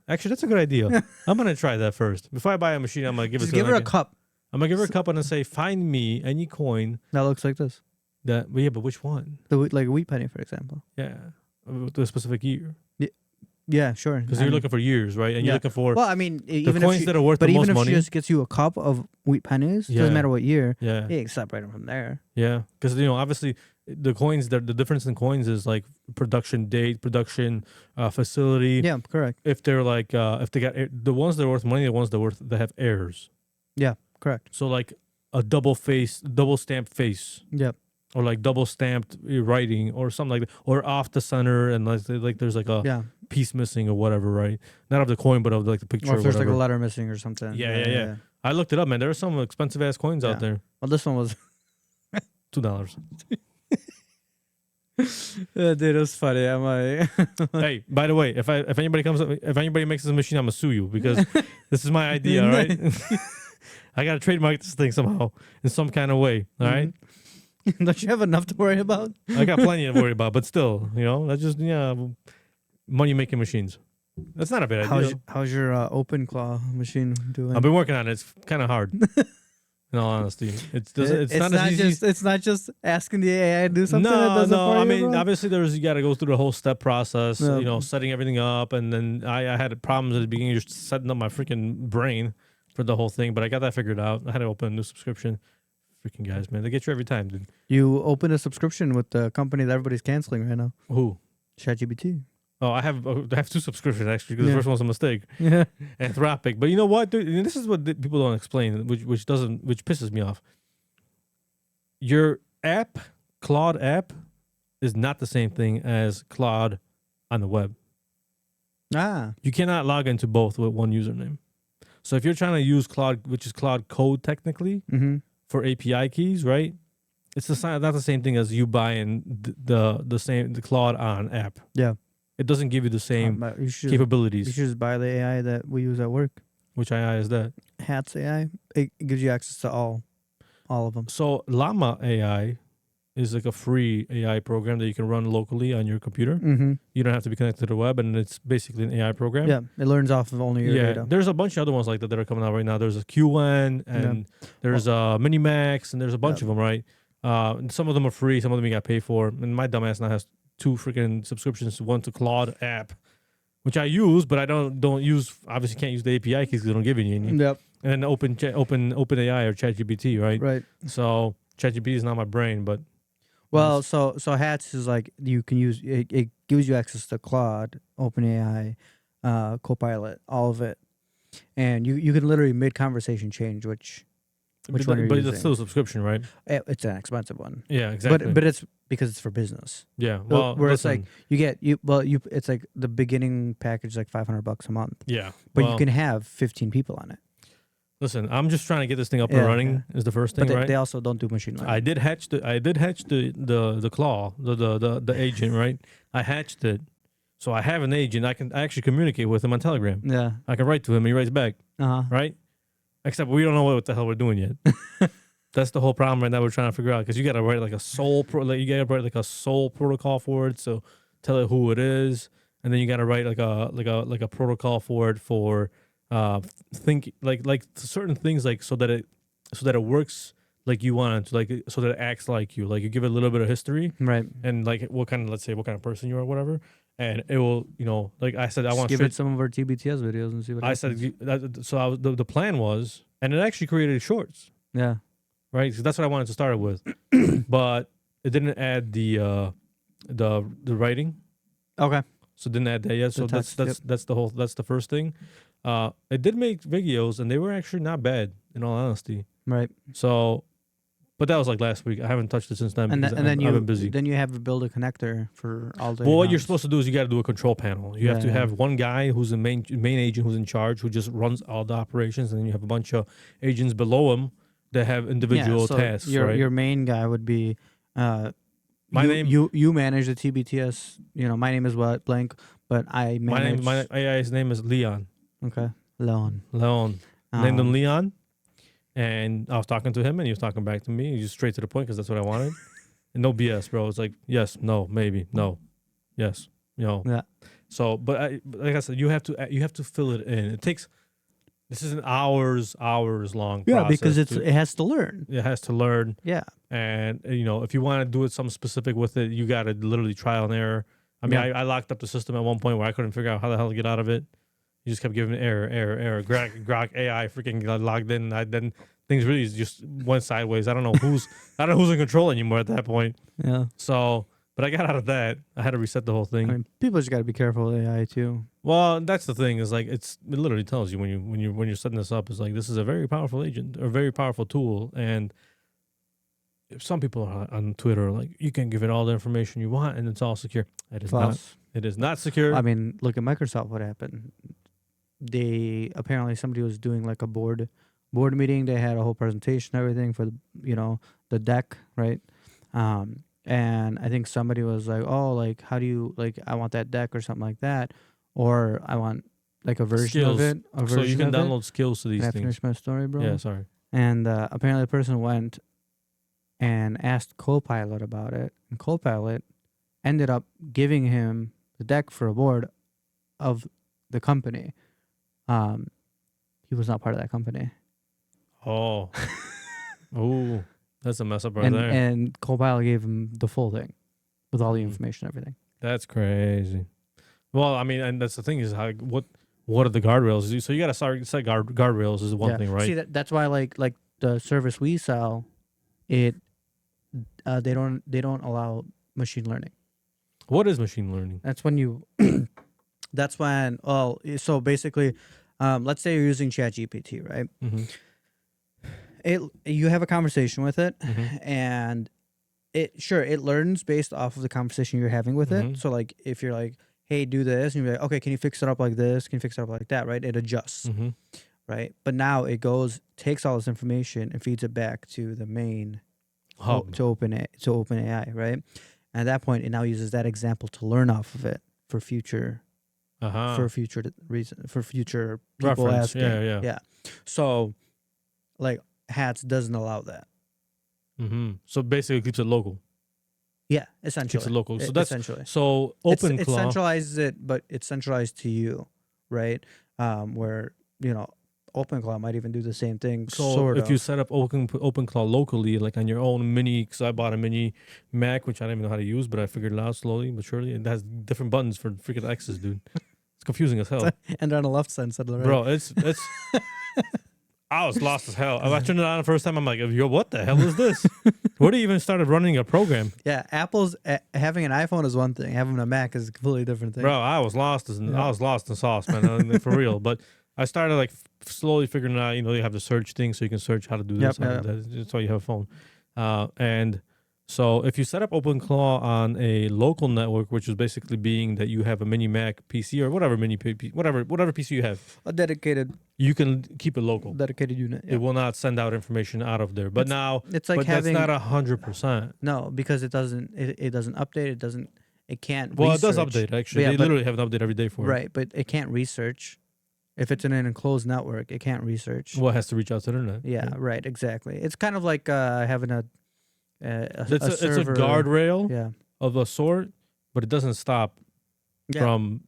Actually, that's a good idea. I'm going to try that first. Before I buy a machine, I'm going to give it to her. Give her a cup. I'm going to give her a cup and say, find me any coin. That looks like this. But which one? Like a wheat penny, for example. Yeah. The specific year. Yeah, sure. Because you're looking for years, right? And you're looking for even coins that are worth the most money. But even if she just gets you a cup of wheat pennies, doesn't matter what year, you can separate them from there. Yeah. Because, obviously, the coins, the difference in coins is like production date, production facility. Yeah, correct. If they're like, if they got the ones that are worth money, the ones that have errors. Yeah. Correct. So like a double stamped face. Yep. Or like double stamped writing or something like that. Or off the center and like there's like a piece missing or whatever, right? Not of the coin, but of like the picture. Or if there's like a letter missing or something. Yeah. I looked it up, man. There are some expensive ass coins out there. Well, this one was $2. Dude, it was funny. I'm like, hey, by the way, if anybody makes this machine, I'm gonna sue you because this is my idea, all right? I gotta trademark this thing somehow in some kind of way. All right. Don't you have enough to worry about? I got plenty to worry about, but still, that's just money making machines. That's not a bad idea. How's your open claw machine doing? I've been working on it. It's kind of hard. In all honesty, it's not just asking the AI to do something. No. I mean, obviously, you got to go through the whole step process. Setting everything up, and then I had problems at the beginning, just setting up my freaking brain for the whole thing. But I got that figured out. I had to open a new subscription. Freaking guys, man, they get you every time, dude. You open a subscription with the company that everybody's canceling right now. Who? ChatGPT. Oh, I have 2 subscriptions actually because the first one's a mistake. Yeah. Anthropic. But you know what, dude? And this is what people don't explain, which pisses me off. Your app, Claude app, is not the same thing as Claude on the web. You cannot log into both with one username. So if you're trying to use Claude, which is Claude Code technically, for API keys, right? It's not the same thing as you buying the Claude on app. Yeah. It doesn't give you the same capabilities. You should just buy the AI that we use at work. Which AI is that? Hats AI. It gives you access to all of them. So Llama AI is like a free AI program that you can run locally on your computer. You don't have to be connected to the web, and it's basically an AI program. Yeah, it learns off of only your data. There's a bunch of other ones like that are coming out right now. There's a QN, and there's a Minimax, and there's a bunch of them, right? And some of them are free, some of them you got to pay for. And my dumbass now has 2 freaking subscriptions, one to Claude app, which I use, but I don't use. Obviously, can't use the API keys because they don't give you any. Yep. And then OpenAI or ChatGPT, right? Right. So ChatGPT is not my brain, but. Well, so Hats is like you can use it gives you access to Claude, OpenAI, Copilot, all of it, and you can literally mid conversation change which one you're but using. It's still a subscription, right? It's an expensive one. Yeah, exactly. But it's because it's for business. Yeah, well, where it's like it's like the beginning package is like $500 a month. Yeah, but you can have 15 people on it. Listen, I'm just trying to get this thing up and running. Is the first thing, but right? They also don't do machine learning. I did hatch the claw, the agent, right? I hatched it, so I have an agent. I actually communicate with him on Telegram. Yeah, I can write to him. He writes back. Right. Except we don't know what the hell we're doing yet. That's the whole problem right now. We're trying to figure out because you got to write like a soul protocol for it. So tell it who it is, and then you got to write like a protocol for it for. Think like certain things like so that it works like you want it to, like so that it acts like you give it a little bit of history, right? And like what kind of person you are or whatever, and it will like I said I want to give it some of our TBTS videos and see what happens. So the plan was, and it actually created shorts, right? So that's what I wanted to start it with, but it didn't add the writing. Okay. So didn't add that yet. So that's the first thing. It did make videos, and they were actually not bad, in all honesty. Right. So But that was like last week. I haven't touched it since then And, because and then I've been busy. Then you have to build a connector for all the. Well, what you're supposed to do is you got to do a control panel. You have to Yeah. have one guy who's the main agent who's in charge, who just runs all the operations, and then you have a bunch of agents below him that have individual tasks. Your right? your main guy would be. My name. You manage the TBTS. My name is what blank, but I manage. My AI's name is Leon. Okay, Leon. Named him Leon. And I was talking to him, and he was talking back to me. He just straight to the point because that's what I wanted. And no BS, bro. It's like, yes, no, maybe, no, yes, Yeah. So, but like I said, you have to fill it in. This is an hours long process. Yeah, because it has to learn. It has to learn. Yeah. And if you want to do it something specific with it, you got to literally trial and error. I mean, I locked up the system at one point where I couldn't figure out how the hell to get out of it. You just kept giving error. Grok AI freaking got logged in. Then things really just went sideways. I don't know who's in control anymore at that point. Yeah. So, but I got out of that. I had to reset the whole thing. I mean, people just got to be careful with AI too. Well, that's the thing. Is like it literally tells you when you're setting this up. It's like this is a very powerful agent or a very powerful tool. And if some people on Twitter are like, you can give it all the information you want and it's all secure. It is not. It is not secure. I mean, look at Microsoft. What happened? Apparently somebody was doing like a board meeting. They had a whole presentation, everything for the deck, right? And I think somebody was like, oh, like how do you I want that deck or something like that, or I want like a version skills. of it. So you can download skills to these Can I things. finish my story, bro? Yeah, sorry. And apparently the person went and asked Copilot about it, and Copilot ended up giving him the deck for a board of the company. He was not part of that company. Oh. Oh, that's a mess up right and, there. And Copilot gave him the full thing with all the information, everything. That's crazy. Well, I mean, and that's the thing is what are the guardrails? So you got to set guardrails is one thing, right? See, that's why like the service we sell, they don't allow machine learning. What is machine learning? That's when you. That's when. Oh, so basically, let's say you're using ChatGPT, right? Mm-hmm. You have a conversation with it, mm-hmm. and it learns based off of the conversation you're having with mm-hmm. it. So like if you're like, hey, do this, and you're like, okay, can you fix it up like this? Can you fix it up like that? Right? It adjusts, mm-hmm. right? But now it takes all this information and feeds it back to the main hub to OpenAI, right? And at that point, it now uses that example to learn off of it for future. For future people reference. asking. Yeah. So, like, Hats doesn't allow that. Mm-hmm. So basically, it keeps it local. Yeah, essentially. Keeps it local. So that's essentially. So OpenClaw. It centralizes it, but it's centralized to you, right? Where OpenClaw might even do the same thing. So if you set up OpenClaw locally, like on your own mini, because I bought a mini Mac, which I don't even know how to use, but I figured it out slowly but surely. It has different buttons for freaking X's, dude. It's confusing as hell. And on the left side instead of the right. Bro, it's I was lost as hell. I turned it on the first time. I'm like, yo, what the hell is this? Where do you even started running a program? Yeah, Apple's having an iPhone is one thing. Having a Mac is a completely different thing. Bro, I was lost in sauce, man, for real. But I started like slowly figuring out. You have the search thing, so you can search how to do this. That's why you have a phone. And so if you set up OpenClaw on a local network, which is basically being that you have a mini Mac PC or whatever whatever PC you have, a dedicated, you can keep it local. Dedicated unit. Yeah. It will not send out information out of there. But it's like having, that's not 100%. No, because it doesn't update. It can't. Well, research. It does update actually. They literally have an update every day for it. Right, but it can't research. If it's in an enclosed network, it can't research. Well, it has to reach out to the internet. Yeah, right, exactly. It's kind of like having a server. It's a guardrail of a sort, but it doesn't stop from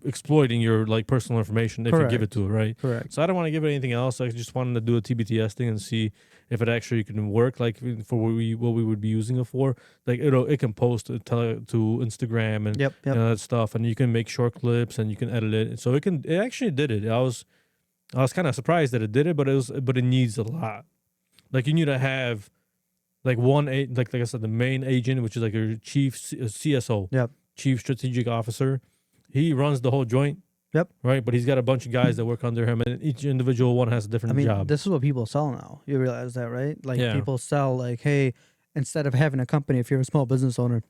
exploiting your personal information if you give it to it, right? Correct. So I don't want to give it anything else. I just wanted to do a TBTS thing and see if it actually can work, like for what we would be using it for. Like it can post to Instagram and that stuff, and you can make short clips and you can edit it. So it actually did it. I was kind of surprised that it did it, but it needs a lot. Like you need to have like like I said, the main agent, which is like your chief CSO. Yep. Chief Strategic Officer. He runs the whole joint. Yep. Right, but he's got a bunch of guys that work under him, and each individual one has a different job. This is what people sell now. You realize that, right? Like people sell like, hey, instead of having a company, if you're a small business owner,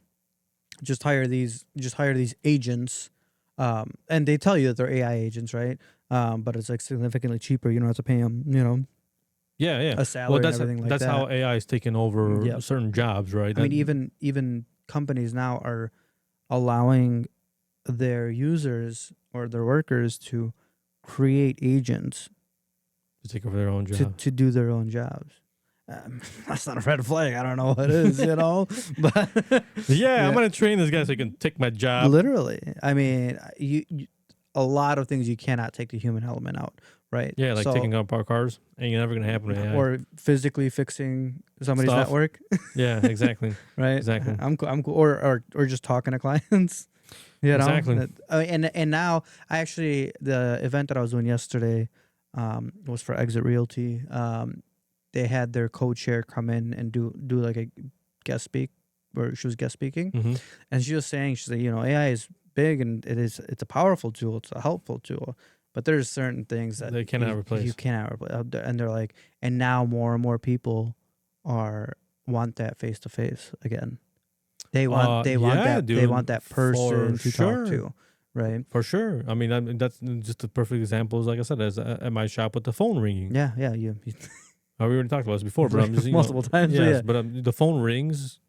just hire these agents, and they tell you that they're AI agents, right? But it's like significantly cheaper. You don't have to pay them, a salary and everything like that. That's how AI is taking over certain jobs, right? I mean, even companies now are allowing their users or their workers to create agents to take over their own job, to do their own jobs. That's not a red flag. I don't know what it is, but yeah, I'm gonna train this guy so he can take my job. Literally, I mean, you a lot of things you cannot take the human element out, right? Yeah, like taking apart cars ain't never gonna happen. Or physically fixing somebody's network. Yeah, exactly. Right. Exactly. I'm cool. Or just talking to clients. Exactly. And now the event that I was doing yesterday was for Exit Realty. They had their co-chair come in and do like a guest speak, where she was guest speaking, and she was saying, she's like, AI is big and it's a powerful tool, it's a helpful tool, but there's certain things that they cannot replace. You cannot replace, and they're like, and now more and more people want that face to face again. They want that. Dude, they want that person to talk to. Right. For sure. I mean, that's just a perfect example. Like I said, as at my shop with the phone ringing. Yeah. We already talked about this before, but I'm just multiple times. Yes, but the phone rings.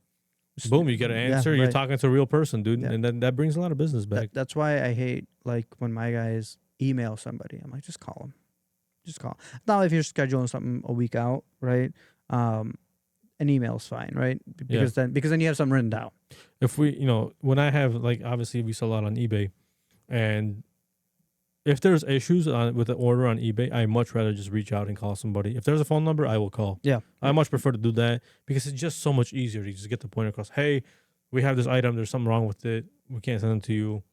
Boom, you get an answer. Right. You're talking to a real person, dude, and then that brings a lot of business back. That's why I hate like when my guys email somebody. I'm like, just call them. Just call. Now, if you're scheduling something a week out, right? An email's fine, right? Because then you have something written down. If we, when I have, like, obviously we sell a lot on eBay, and if there's issues with the order on eBay, I much rather just reach out and call somebody. If there's a phone number, I will call. Yeah. I much prefer to do that because it's just so much easier to just get the point across. Hey, we have this item. There's something wrong with it. We can't send it to you.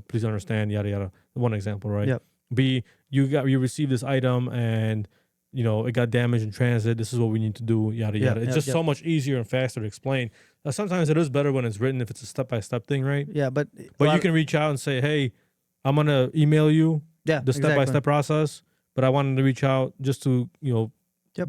Please understand, yada, yada. One example, right? Yep. B, you received this item and, it got damaged in transit. This is what we need to do, yada, yada. It's just so much easier and faster to explain. Sometimes it is better when it's written if it's a step-by-step thing, right? Yeah, but you can reach out and say, hey, I'm going to email you the step-by-step process, but I wanted to reach out just to,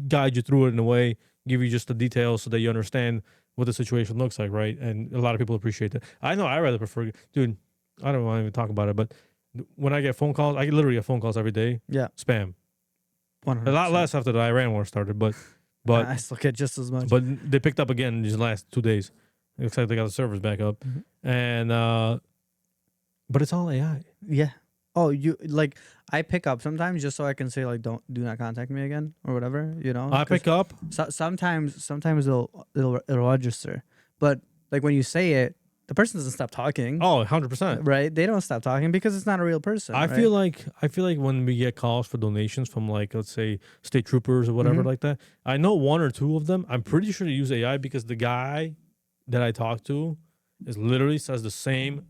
guide you through it in a way, give you just the details so that you understand what the situation looks like, right? And a lot of people appreciate that. I know I rather prefer, dude, I don't want to even talk about it, but when I get phone calls, I literally get phone calls every day. Yeah. Spam. 100%. A lot less after the Iran war started, but I still get just as much. But they picked up again in these last 2 days. It looks like they got the servers back up. And but it's all AI. Yeah. Oh, I pick up sometimes just so I can say like do not contact me again or whatever, I pick up. Sometimes it'll register. But like when you say it, the person doesn't stop talking. Oh, 100%. Right? They don't stop talking because it's not a real person. I feel like when we get calls for donations from, like, let's say state troopers or whatever like that, I know one or two of them. I'm pretty sure they use AI because the guy that I talk to literally says the same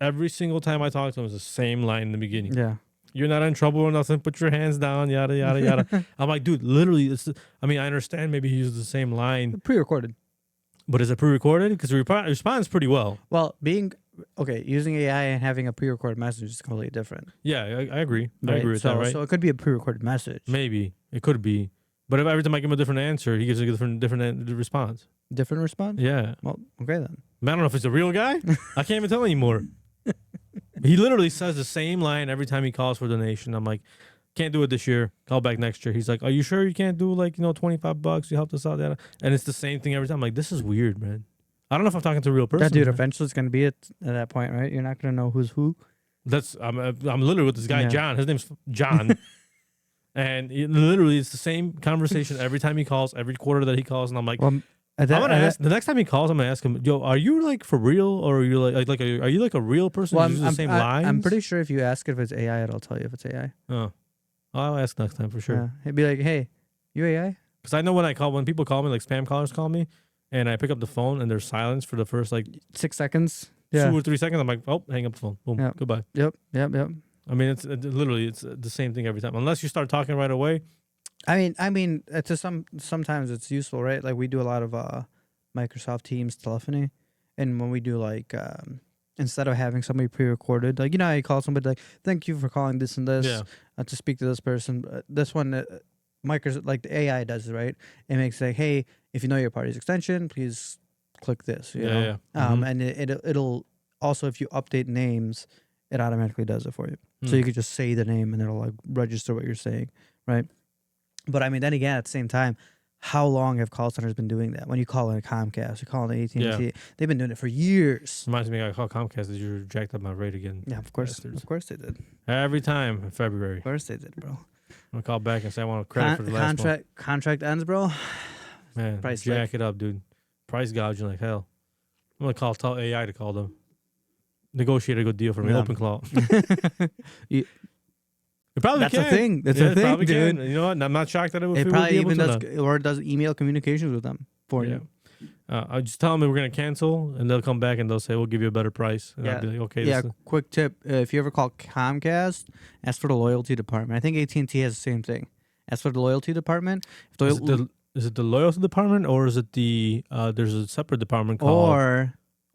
every single time I talk to him is the same line in the beginning. Yeah. You're not in trouble or nothing. Put your hands down. Yada yada yada. I'm like, dude, literally. I understand maybe he uses the same line. Pre-recorded. But is it pre-recorded? Because it responds pretty well. Well, using AI and having a pre-recorded message is completely different. Yeah, I agree. Right? I agree with that, right? So it could be a pre-recorded message. Maybe. It could be. But if every time I give him a different answer, he gives a different response. Different response? Yeah. Well, okay then. I don't know if it's a real guy. I can't even tell anymore. He literally says the same line every time he calls for a donation. I'm like, can't do it this year. Call back next year. He's like, are you sure you can't do like, $25? You helped us out there. And it's the same thing every time. I'm like, this is weird, man. I don't know if I'm talking to a real person. That dude, eventually it's going to be at that point, right? You're not going to know who's who. I'm literally with this guy, John. His name's John. And it's the same conversation every time he calls, every quarter that he calls. And I'm like, I'm gonna ask the next time he calls. I'm gonna ask him, "Yo, are you like for real, or are you are you like a real person who uses the same lines?" I'm pretty sure if you ask if it's AI, it'll tell you if it's AI. Oh, I'll ask next time for sure. Yeah. He'd be like, "Hey, you AI?" Because I know when people call me, like spam callers call me, and I pick up the phone and there's silence for the first like 6 seconds, 2 or 3 seconds. I'm like, "Oh, hang up the phone. Boom, goodbye." Yep. It's literally the same thing every time, unless you start talking right away. Sometimes it's useful, right? Like we do a lot of Microsoft Teams telephony, and when we do like instead of having somebody pre-recorded, like, you know how you call somebody like, thank you for calling this and this to speak to this person. This one, Microsoft, like the AI does, right? It makes like, hey, if you know your party's extension, please click this. You know? And it'll also, if you update names, it automatically does it for you. So you could just say the name and it'll like register what you're saying, right? But I mean, then again, at the same time, how long have call centers been doing that? When you call in a Comcast, you call in AT&T, they've been doing it for years. Reminds me, I called Comcast. Did you jacked up my rate again? Yeah, of course they did. Every time in February. Of course they did, bro. I'm gonna call back and say I want a credit for the last month. Contract ends, bro. Man, price jack it up, dude. Price gouging like hell. I'm gonna tell AI to call them. Negotiate a good deal for me. Open claw. It probably That's can. a thing. That's a thing, dude. You know what? I'm not shocked that it would. It probably even does, or it does email communications with them for you. I just tell them we're gonna cancel, and they'll come back and they'll say we'll give you a better price. And I'll be like, okay. Yeah. Quick tip: if you ever call Comcast, ask for the loyalty department. I think AT&T has the same thing. Ask for the loyalty department. Is it the loyalty department, or is it the there's a separate department called?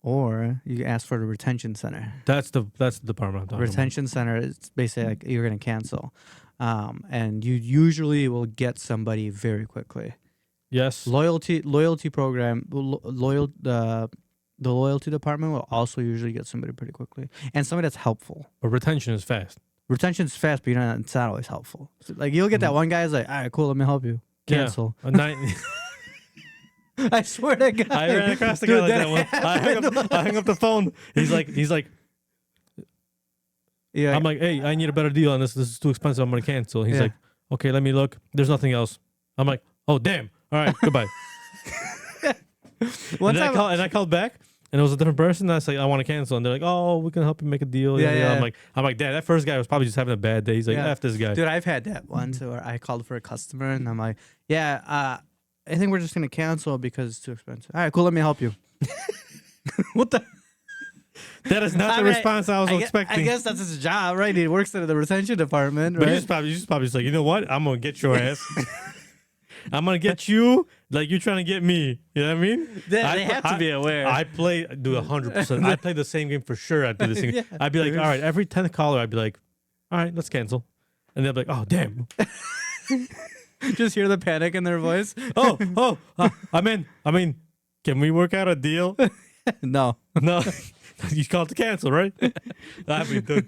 Or you ask for the retention center. That's the department I'm talking retention center is basically like you're going to cancel. And you usually will get somebody very quickly. Yes. Loyalty program, the loyalty department will also usually get somebody pretty quickly. And somebody that's helpful. But retention is fast. Retention's fast, but it's not always helpful. So, like you'll get that one guy who's like, all right, cool, let me help you. Cancel. Yeah. I swear to God. I ran across the guy like that one. I hung up the phone. He's like, yeah. I'm like, hey, I need a better deal on this. This is too expensive. I'm going to cancel. He's like, okay, let me look. There's nothing else. I'm like, oh, damn. All right, goodbye. I called back, and it was a different person. I was like, I want to cancel. And they're like, oh, we can help you make a deal. Yeah. I'm like, damn, that first guy was probably just having a bad day. He's like, F this guy. Dude, I've had that once where I called for a customer, and I'm like, I think we're just going to cancel because it's too expensive. All right, cool. Let me help you. What the? That is not the response I was expecting. I guess that's his job, right? He works in the retention department, right? But you just probably like, you know what? I'm going to get your ass. I'm going to get you like you're trying to get me. You know what I mean? They have to be aware. I do 100%. I play the same game for sure. I'd do this thing. I'd be like, all right, every 10th caller, I'd be like, all right, let's cancel. And they'll be like, oh, damn. Just hear the panic in their voice. I mean, can we work out a deal? No. You called to cancel, right? I mean, dude,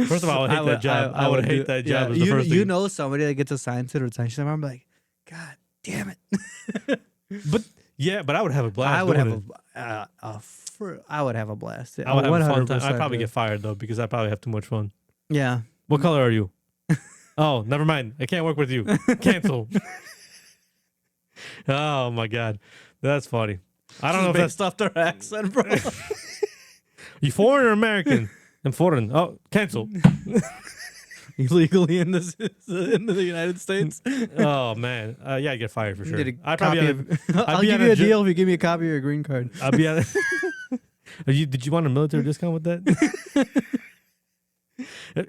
first of all, I would hate that job. I would hate that job. You know somebody that gets assigned to the retention department, I'm like, God damn it. but I would have a blast. I would have a blast. I would have a fun time. I'd probably get fired though because I probably have too much fun. Yeah. What color are you? Oh, never mind. I can't work with you. Cancel. Oh my God, that's funny. I don't know if that's stuff their accent, bro. You foreign or American? I'm foreign. Oh, cancel. Illegally in the United States. Oh man, I get fired for sure. I'll give you a deal if you give me a copy of your green card. I'll be on. Did you want a military discount with that?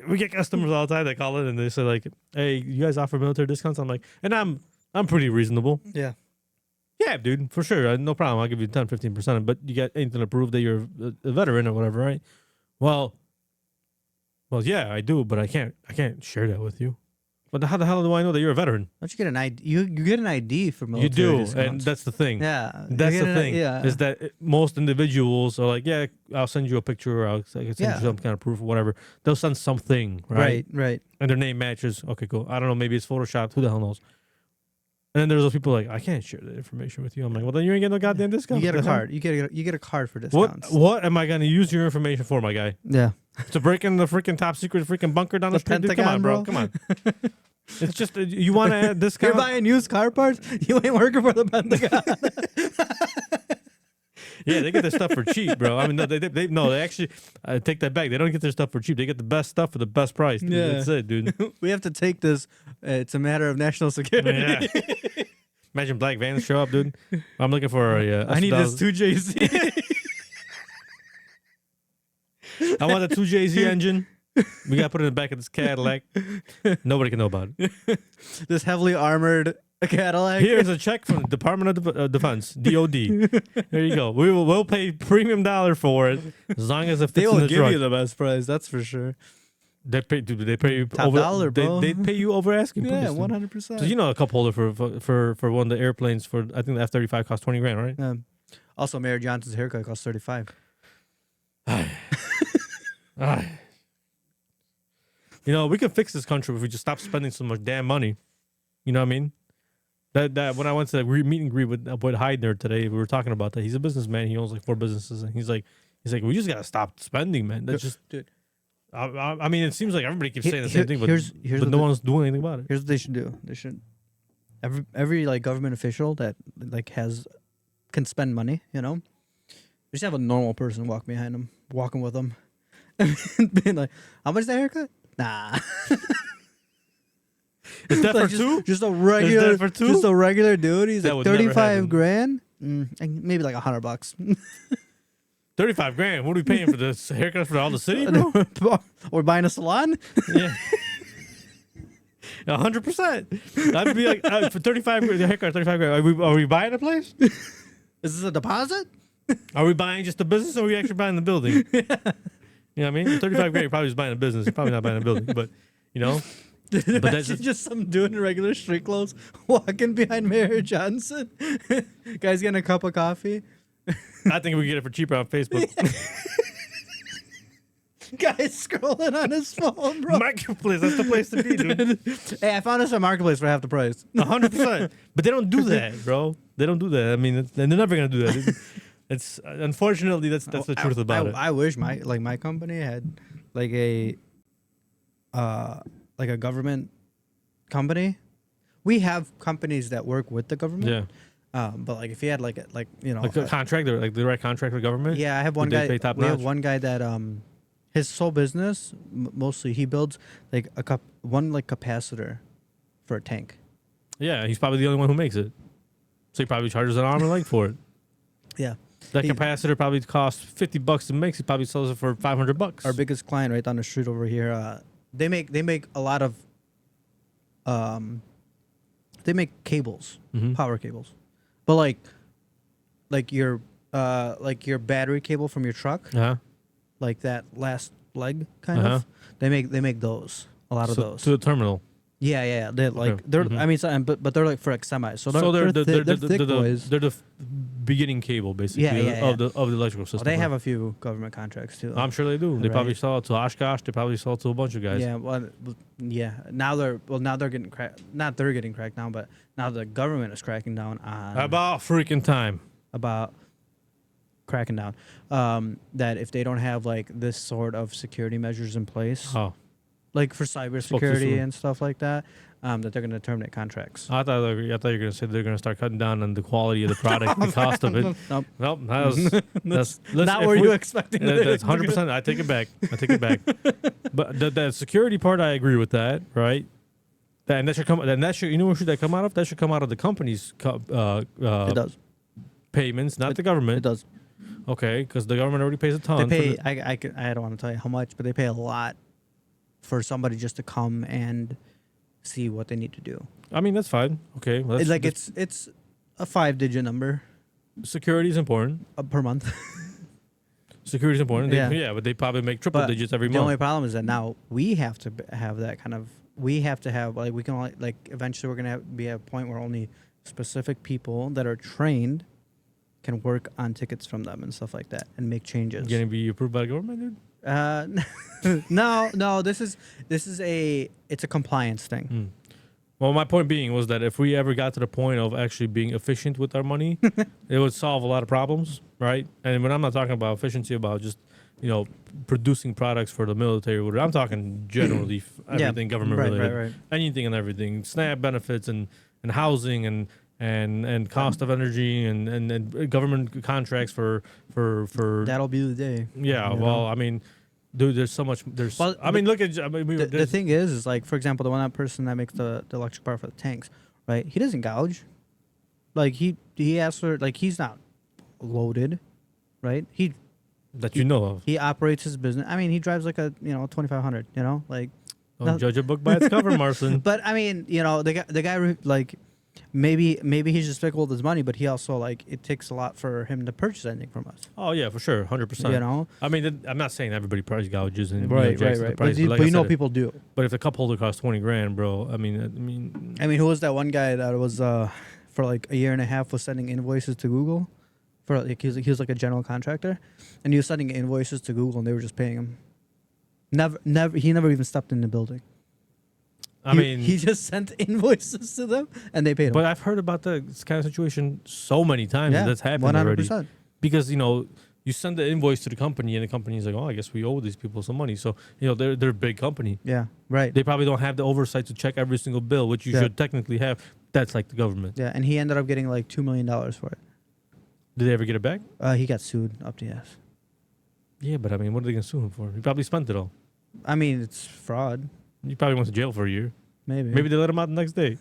We get customers all the time that call in and they say like, "Hey, you guys offer military discounts?" I'm like, and I'm pretty reasonable. Yeah. Yeah, dude, for sure. No problem. I'll give you 10, 15%, but you got anything to prove that you're a veteran or whatever, right? Well, yeah, I do, but I can't share that with you. But how the hell do I know that you're a veteran? Don't you get an ID? You get an ID for military discounts. You do, and that's the thing. Yeah. That's the thing, is that most individuals are like, yeah, I'll send you a picture, or I'll send you some kind of proof or whatever. They'll send something, right? Right. And their name matches. Okay, cool. I don't know, maybe it's Photoshopped. Who the hell knows? And then there's those people like, I can't share that information with you. I'm like, well, then you ain't getting no goddamn discount. You get a card. You get a card for discounts. What am I going to use your information for, my guy? Yeah. To break in the freaking top secret freaking bunker down the street? Pentagon, come on, bro. Come on. It's just, you want to add discount? You're buying used car parts? You ain't working for the Pentagon. Yeah, they get their stuff for cheap, bro. I mean, they actually, take that back. They don't get their stuff for cheap. They get the best stuff for the best price. Dude. Yeah. That's it, dude. We have to take this. It's a matter of national security. Yeah. Imagine black vans show up, dude. I'm looking for I need this 2JZ. I want the 2JZ engine. We got to put it in the back of this Cadillac. Nobody can know about it. This heavily armored A Cadillac. Here's a check from the Department of Defense, DOD. There you go. We'll pay premium dollar for it as long as it They fits in will the give truck. you the best price. That's for sure. They pay you Top over dollar, bro. They pay you over asking Yeah, price. 100%. So you know a cup holder for one of the airplanes for I think the F-35 costs $20,000, right? Also, Mayor Johnson's haircut costs $35. You know, we could fix this country if we just stop spending so much damn money. You know what I mean? That when I went to the meet and greet with Heidner today, we were talking about that. He's a businessman. He owns like 4 businesses, and he's like, we just gotta stop spending, man. That's just, dude. I mean, it seems like everybody keeps saying the same thing, but here's no one's doing anything about it. Here's what they should do. They should every like government official that like can spend money, you know, just have a normal person walk behind them, walking with them, and being like, "How much is that haircut?" Nah. Is that like for two? Just a regular, for two? just a regular dude. He's That like would never 35 happen. grand, maybe like $100. $35,000. What are we paying for this haircut for all the city, bro? We're buying a salon. Yeah. 100%. I'd be like, for 35 grand, the haircut, 35 grand. Are we buying a place? Is this a deposit? Are we buying just the business, or are we actually buying the building? You know what I mean? 35 grand, you're probably just buying a business. You're probably not buying a building, but you know. But that's just some dude in regular street clothes walking behind Mayor Johnson. Guy's getting a cup of coffee. I think we can get it for cheaper on Facebook. Guy's scrolling on his phone, bro. Marketplace, that's the place to be, dude. Hey, I found us a marketplace for half the price. 100%. But they don't do that, bro. They don't do that. I mean, they're never gonna do that. It's unfortunately that's the truth about it. I wish my company had like a government company. We have companies that work with the government. Yeah. But like if he had like a contract, like the right contract with government. yeah, I have one Did they guy. pay top We have notch? one guy that his sole business mostly he builds like one capacitor for a tank. Yeah, he's probably the only one who makes it. So he probably charges an arm and leg for it. Yeah. That capacitor probably costs $50 to make. He probably sells it for $500. Our biggest client right down the street over here, they make a lot of they make cables, power cables. But like your battery cable from your truck, like that last leg kind of. They make those. A lot of those. To the terminal. Yeah. They're I mean but they're like for like semis. So they're thick boys. They're the beginning cable basically of the electrical system. Well, they have a few government contracts too. I'm sure they do. They probably sell it to Oshkosh. They probably sell it to a bunch of guys. Yeah, now they're getting cracked. Not they're getting cracked down, but now the government is cracking down on About freaking time. That if they don't have like this sort of security measures in place, like for cybersecurity soon. and stuff like that, that they're going to terminate contracts. I thought you were going to say they're going to start cutting down on the quality of the product, the cost of it. Nope. That's not where you expecting. That's 100%. I take it back. But the security part, I agree with that, right? And that should come. And that should, you know, where should that come out of? That should come out of the company's It does. payments, not the government. It does. Okay, because the government already pays a ton. They pay. I don't want to tell you how much, but they pay a lot for somebody just to come and see what they need to do. I mean, that's fine. Okay, well, it's a 5-digit number security is important. per month. Security is important. Yeah. But they probably make triple digits every The month. only problem is that now we have to have that kind of. We have to have like we can only like eventually we're gonna be at a point where only specific people that are trained can work on tickets from them and stuff like that and make changes. Gonna be approved by the government, dude? No. This is it's a compliance thing. Well, my point being was that if we ever got to the point of actually being efficient with our money, it would solve a lot of problems, right? And when I'm not talking about efficiency, about just producing products for the military, I'm talking generally everything government related, right. anything and everything, SNAP benefits and housing and cost of energy and government contracts for That'll be the day. Yeah, well, I mean, dude, there's so much. Look at. The thing is like, for example, the one person that makes the electric power for the tanks, right? He doesn't gouge. Like he asks for like he's not loaded, right? He know of. He operates his business. I mean, he drives like a 2500. Like Don't judge a book by its cover, Marcin. But I mean, the guy like maybe he's just fickle with his money, but he also like it takes a lot for him to purchase anything from us. Oh yeah, for sure, 100%. You know, I mean, I'm not saying everybody price gouges and right. The price, But, like but you know, said, people do. But if the cup holder costs 20 grand, bro, I mean, who was that one guy that was for like a year and a half was sending invoices to Google for like he was like a general contractor, and he was sending invoices to Google and they were just paying him. He never even stepped in the building. He just sent invoices to them and they paid him. But I've heard about this kind of situation so many times that's happened 100%. Already. Because you send the invoice to the company and the company's like, oh, I guess we owe these people some money. So they're a big company. Yeah, right. They probably don't have the oversight to check every single bill, which you should technically have. That's like the government. Yeah, and he ended up getting like $2 million for it. Did they ever get it back? He got sued up the ass. Yeah, but I mean, what are they gonna sue him for? He probably spent it all. I mean, it's fraud. He probably went to jail for a year. Maybe they let him out the next day.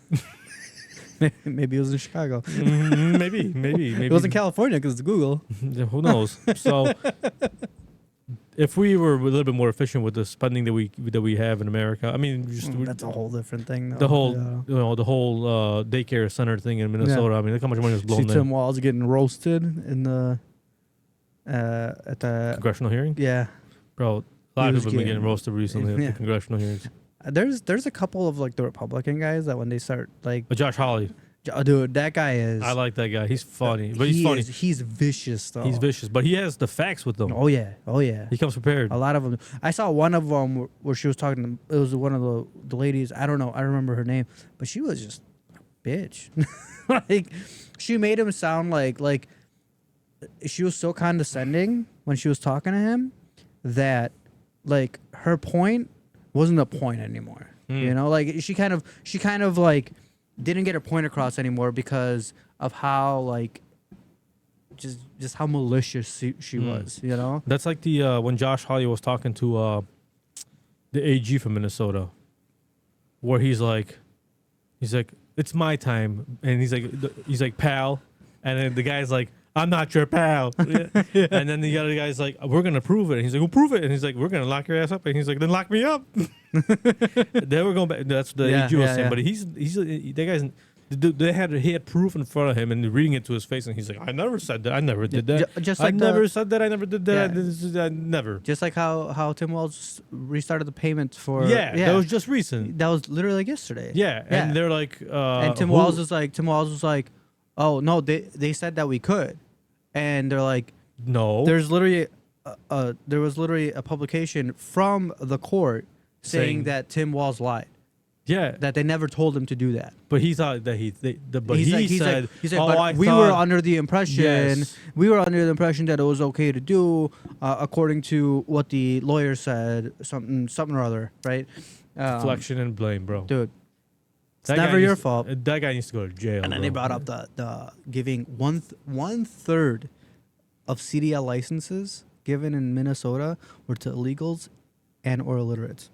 Maybe it was in Chicago. Maybe. It was in California because it's Google. Who knows? So, if we were a little bit more efficient with the spending that we have in America, I mean, that's a whole different thing. Though. The whole daycare center thing in Minnesota. I mean, look how much money was blown. See Tim Walz getting roasted in the at the congressional hearing. Yeah, bro. A lot of people have been getting roasted recently at the congressional hearings. There's a couple of like the Republican guys that when they start like Josh Hawley. Dude, that guy is. I like that guy. He's funny, but he's funny. He's vicious though. He's vicious, but he has the facts with them. Oh yeah. He comes prepared. A lot of them. I saw one of them where she was talking. It was one of the ladies. I don't know. I remember her name, but she was just a bitch. Like she made him sound like she was so condescending when she was talking to him that like her point wasn't a point anymore. You know, like she kind of like didn't get her point across anymore because of how like just how malicious she was, you know? That's like the when Josh Hawley was talking to the AG from Minnesota, where he's like it's my time, and he's like pal, and then the guy's like, I'm not your pal. Yeah. And then the other guy's like, we're going to prove it. And he's like, well, prove it. And he's like, we're going to lock your ass up. And he's like, then lock me up. They were going back. That's what the AG was saying. But he's that guy's, he had proof in front of him and reading it to his face. And he's like, I never said that. I never did that. I never said that. I never did that. I never. Just like how Tim Walz restarted the payments for. Yeah, that was just recent. That was literally like yesterday. Yeah. And they're like. And Tim Walz was like, oh no, they said that we could, and they're like, no. There was literally a publication from the court saying that Tim Walz lied. Yeah, that they never told him to do that. But he thought that he said, but we were under the impression that it was okay to do according to what the lawyer said, something or other, right? Deflection and blame, bro. Dude. It's never your fault. That guy needs to go to jail. And then they brought up the giving one third of CDL licenses given in Minnesota were to illegals and or illiterates.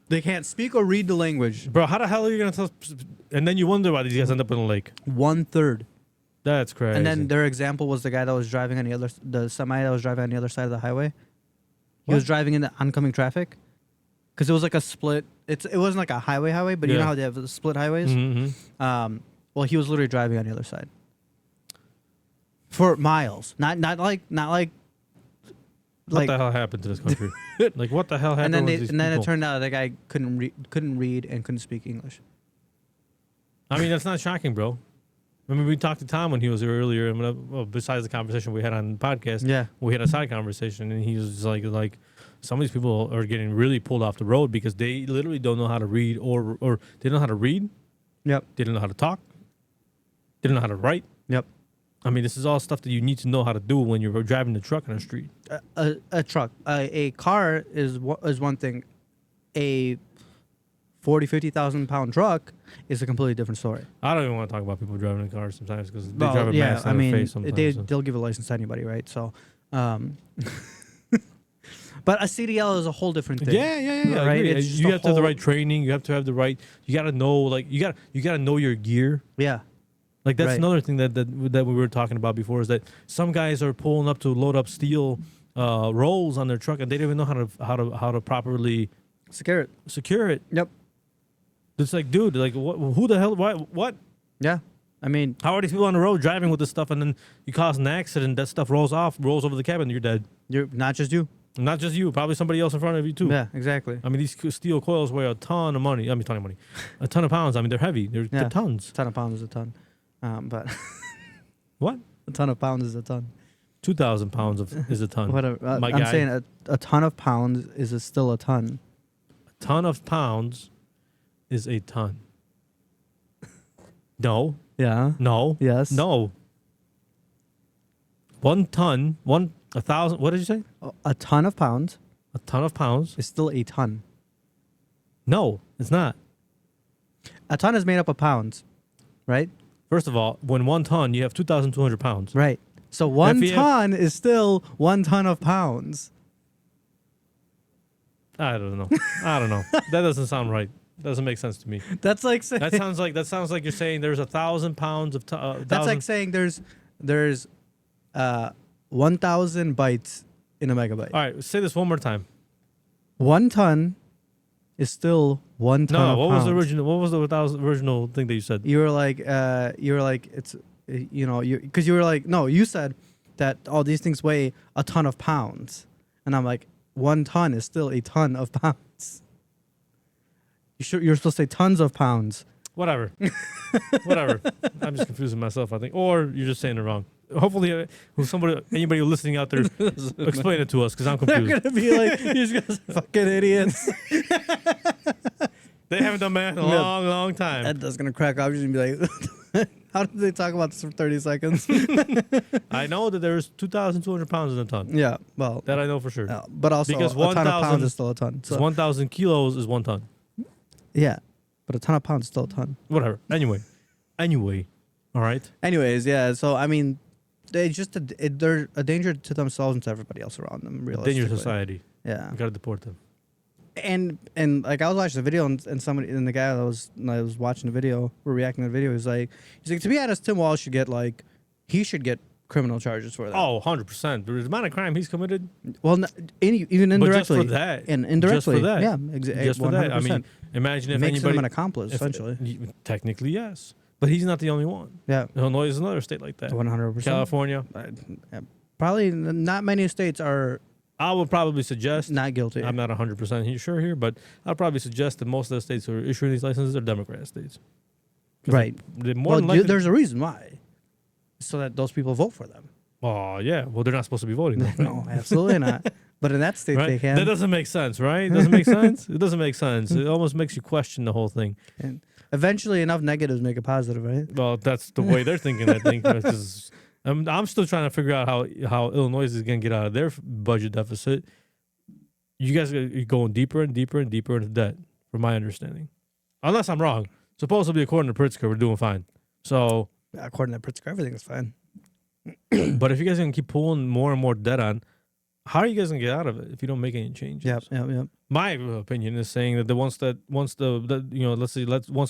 They can't speak or read the language. Bro, how the hell are you gonna tell? And then you wonder why these guys end up in a lake. 1/3. That's crazy. And then their example was the guy that was driving on the semi that was driving on the other side of the highway. He was driving in the oncoming traffic. Because it was like a split. It wasn't like a highway, but you know how they have the split highways. Mm-hmm. Well, he was literally driving on the other side for miles. Not like. What the hell happened to this country? Like what the hell happened? And then it turned out that guy couldn't read and couldn't speak English. I mean, that's not shocking, bro. I mean, we talked to Tom when he was here earlier, and besides the conversation we had on the podcast, we had a side conversation, and he was just like. Some of these people are getting really pulled off the road because they literally don't know how to read or they don't know how to read. Yep. They don't know how to talk. They don't know how to write. Yep. I mean, this is all stuff that you need to know how to do when you're driving the truck on the street. A truck. A car is one thing. A 40,000-50,000 pound truck is a completely different story. I don't even want to talk about people driving in cars sometimes because they drive a mask on their face sometimes. They'll give a license to anybody, right? So... But a CDL is a whole different thing. Yeah. Right? You have to have the right training. You have to have the right. You got to know, like you got to know your gear. Yeah. Like that's another thing that we were talking about before is that some guys are pulling up to load up steel rolls on their truck and they don't even know how to properly secure it. Secure it. Yep. It's like, dude, like, who the hell? What? Yeah. I mean, How are these people on the road driving with this stuff, and then you cause an accident, that stuff rolls over the cabin, you're dead. you're not just you. Not just you, probably somebody else in front of you too. Yeah, exactly. I mean, these steel coils weigh a ton of money. Ton of money, a ton of pounds. I mean, they're heavy. They're tons. A ton of pounds is a ton. But What? a ton of pounds is a ton. 2,000 pounds is a ton. Whatever. My I'm guy. saying a ton of pounds is still a ton. A ton of pounds is a ton. No. Yeah. No. Yes. No. 1 ton. 1,000. What did you say? A ton of pounds A ton of pounds. is still a ton. No, it's not. A ton is made up of pounds, right? First of all, when 1 ton, you have 2,200 pounds. Right. So 1 If you- ton is still 1 ton of pounds. I don't know. That doesn't sound right. Doesn't make sense to me. That's like saying That sounds like you're saying there's 1,000 pounds of. that's like saying there's 1,000 bytes in a megabyte. All right, say this one more time. 1 ton is still 1 ton No, of what pounds. was the original? What was the original thing that you said? You were like it's because you were like, no, you said that all these things weigh a ton of pounds, and I'm like, 1 ton is still a ton of pounds. You're supposed to say tons of pounds. Whatever. I'm just confusing myself, I think, or you're just saying it wrong. Hopefully, anybody listening out there, explain it to us because I'm They're confused. gonna be like, these guys are fucking idiots. They haven't done math in a No. long time. And that's gonna crack up. You're gonna be like, how did they talk about this for 30 seconds? I know that there's 2,200 pounds in a ton. Yeah, well, That I know for sure. but also Because a ton of 1,000 pounds is still a ton. So 1,000 kilos is 1 ton. yeah, but a ton of pounds is still a ton. Whatever. Anyway. All right. Anyways, yeah. So I mean, they're a danger to themselves and to everybody else around them. Realistically, Dangerous society. Yeah, You gotta deport them. and like I was watching the video and the guy that was watching the video, we're reacting to the video. He's like, to be honest, Tim Walsh should get criminal charges for that. Oh, 100%. The amount of crime he's committed. Well, even indirectly. But just for that. And indirectly. Just for that. Yeah, Just for that. I mean, imagine if makes anybody. him an accomplice, essentially. Technically, yes. But he's not the only one. Yeah. Illinois is another state like that. 100%. California. Probably not many states are I would probably suggest. not guilty. I'm not 100% sure here, but I'd probably suggest that most of the states who are issuing these licenses are Democrat states. Right. They're more Well, than likely. there's a reason why. So that those people vote for them. Oh, yeah. Well, they're not supposed to be voting. Though, right? No, absolutely not. But in that state, Right? they can. That doesn't make sense, right? It doesn't make sense. It doesn't make sense. It almost makes you question the whole thing. And eventually, enough negatives make a positive, right? Well, that's the way they're thinking. I think. I'm still trying to figure out how Illinois is going to get out of their budget deficit. You guys are going deeper and deeper and deeper into debt, from my understanding. Unless I'm wrong. Supposedly, according to Pritzker, we're doing fine. So, According to Pritzker, everything is fine. but if you guys are going to keep pulling more and more debt on, how are you guys going to get out of it if you don't make any changes? Yep. My opinion is saying that once the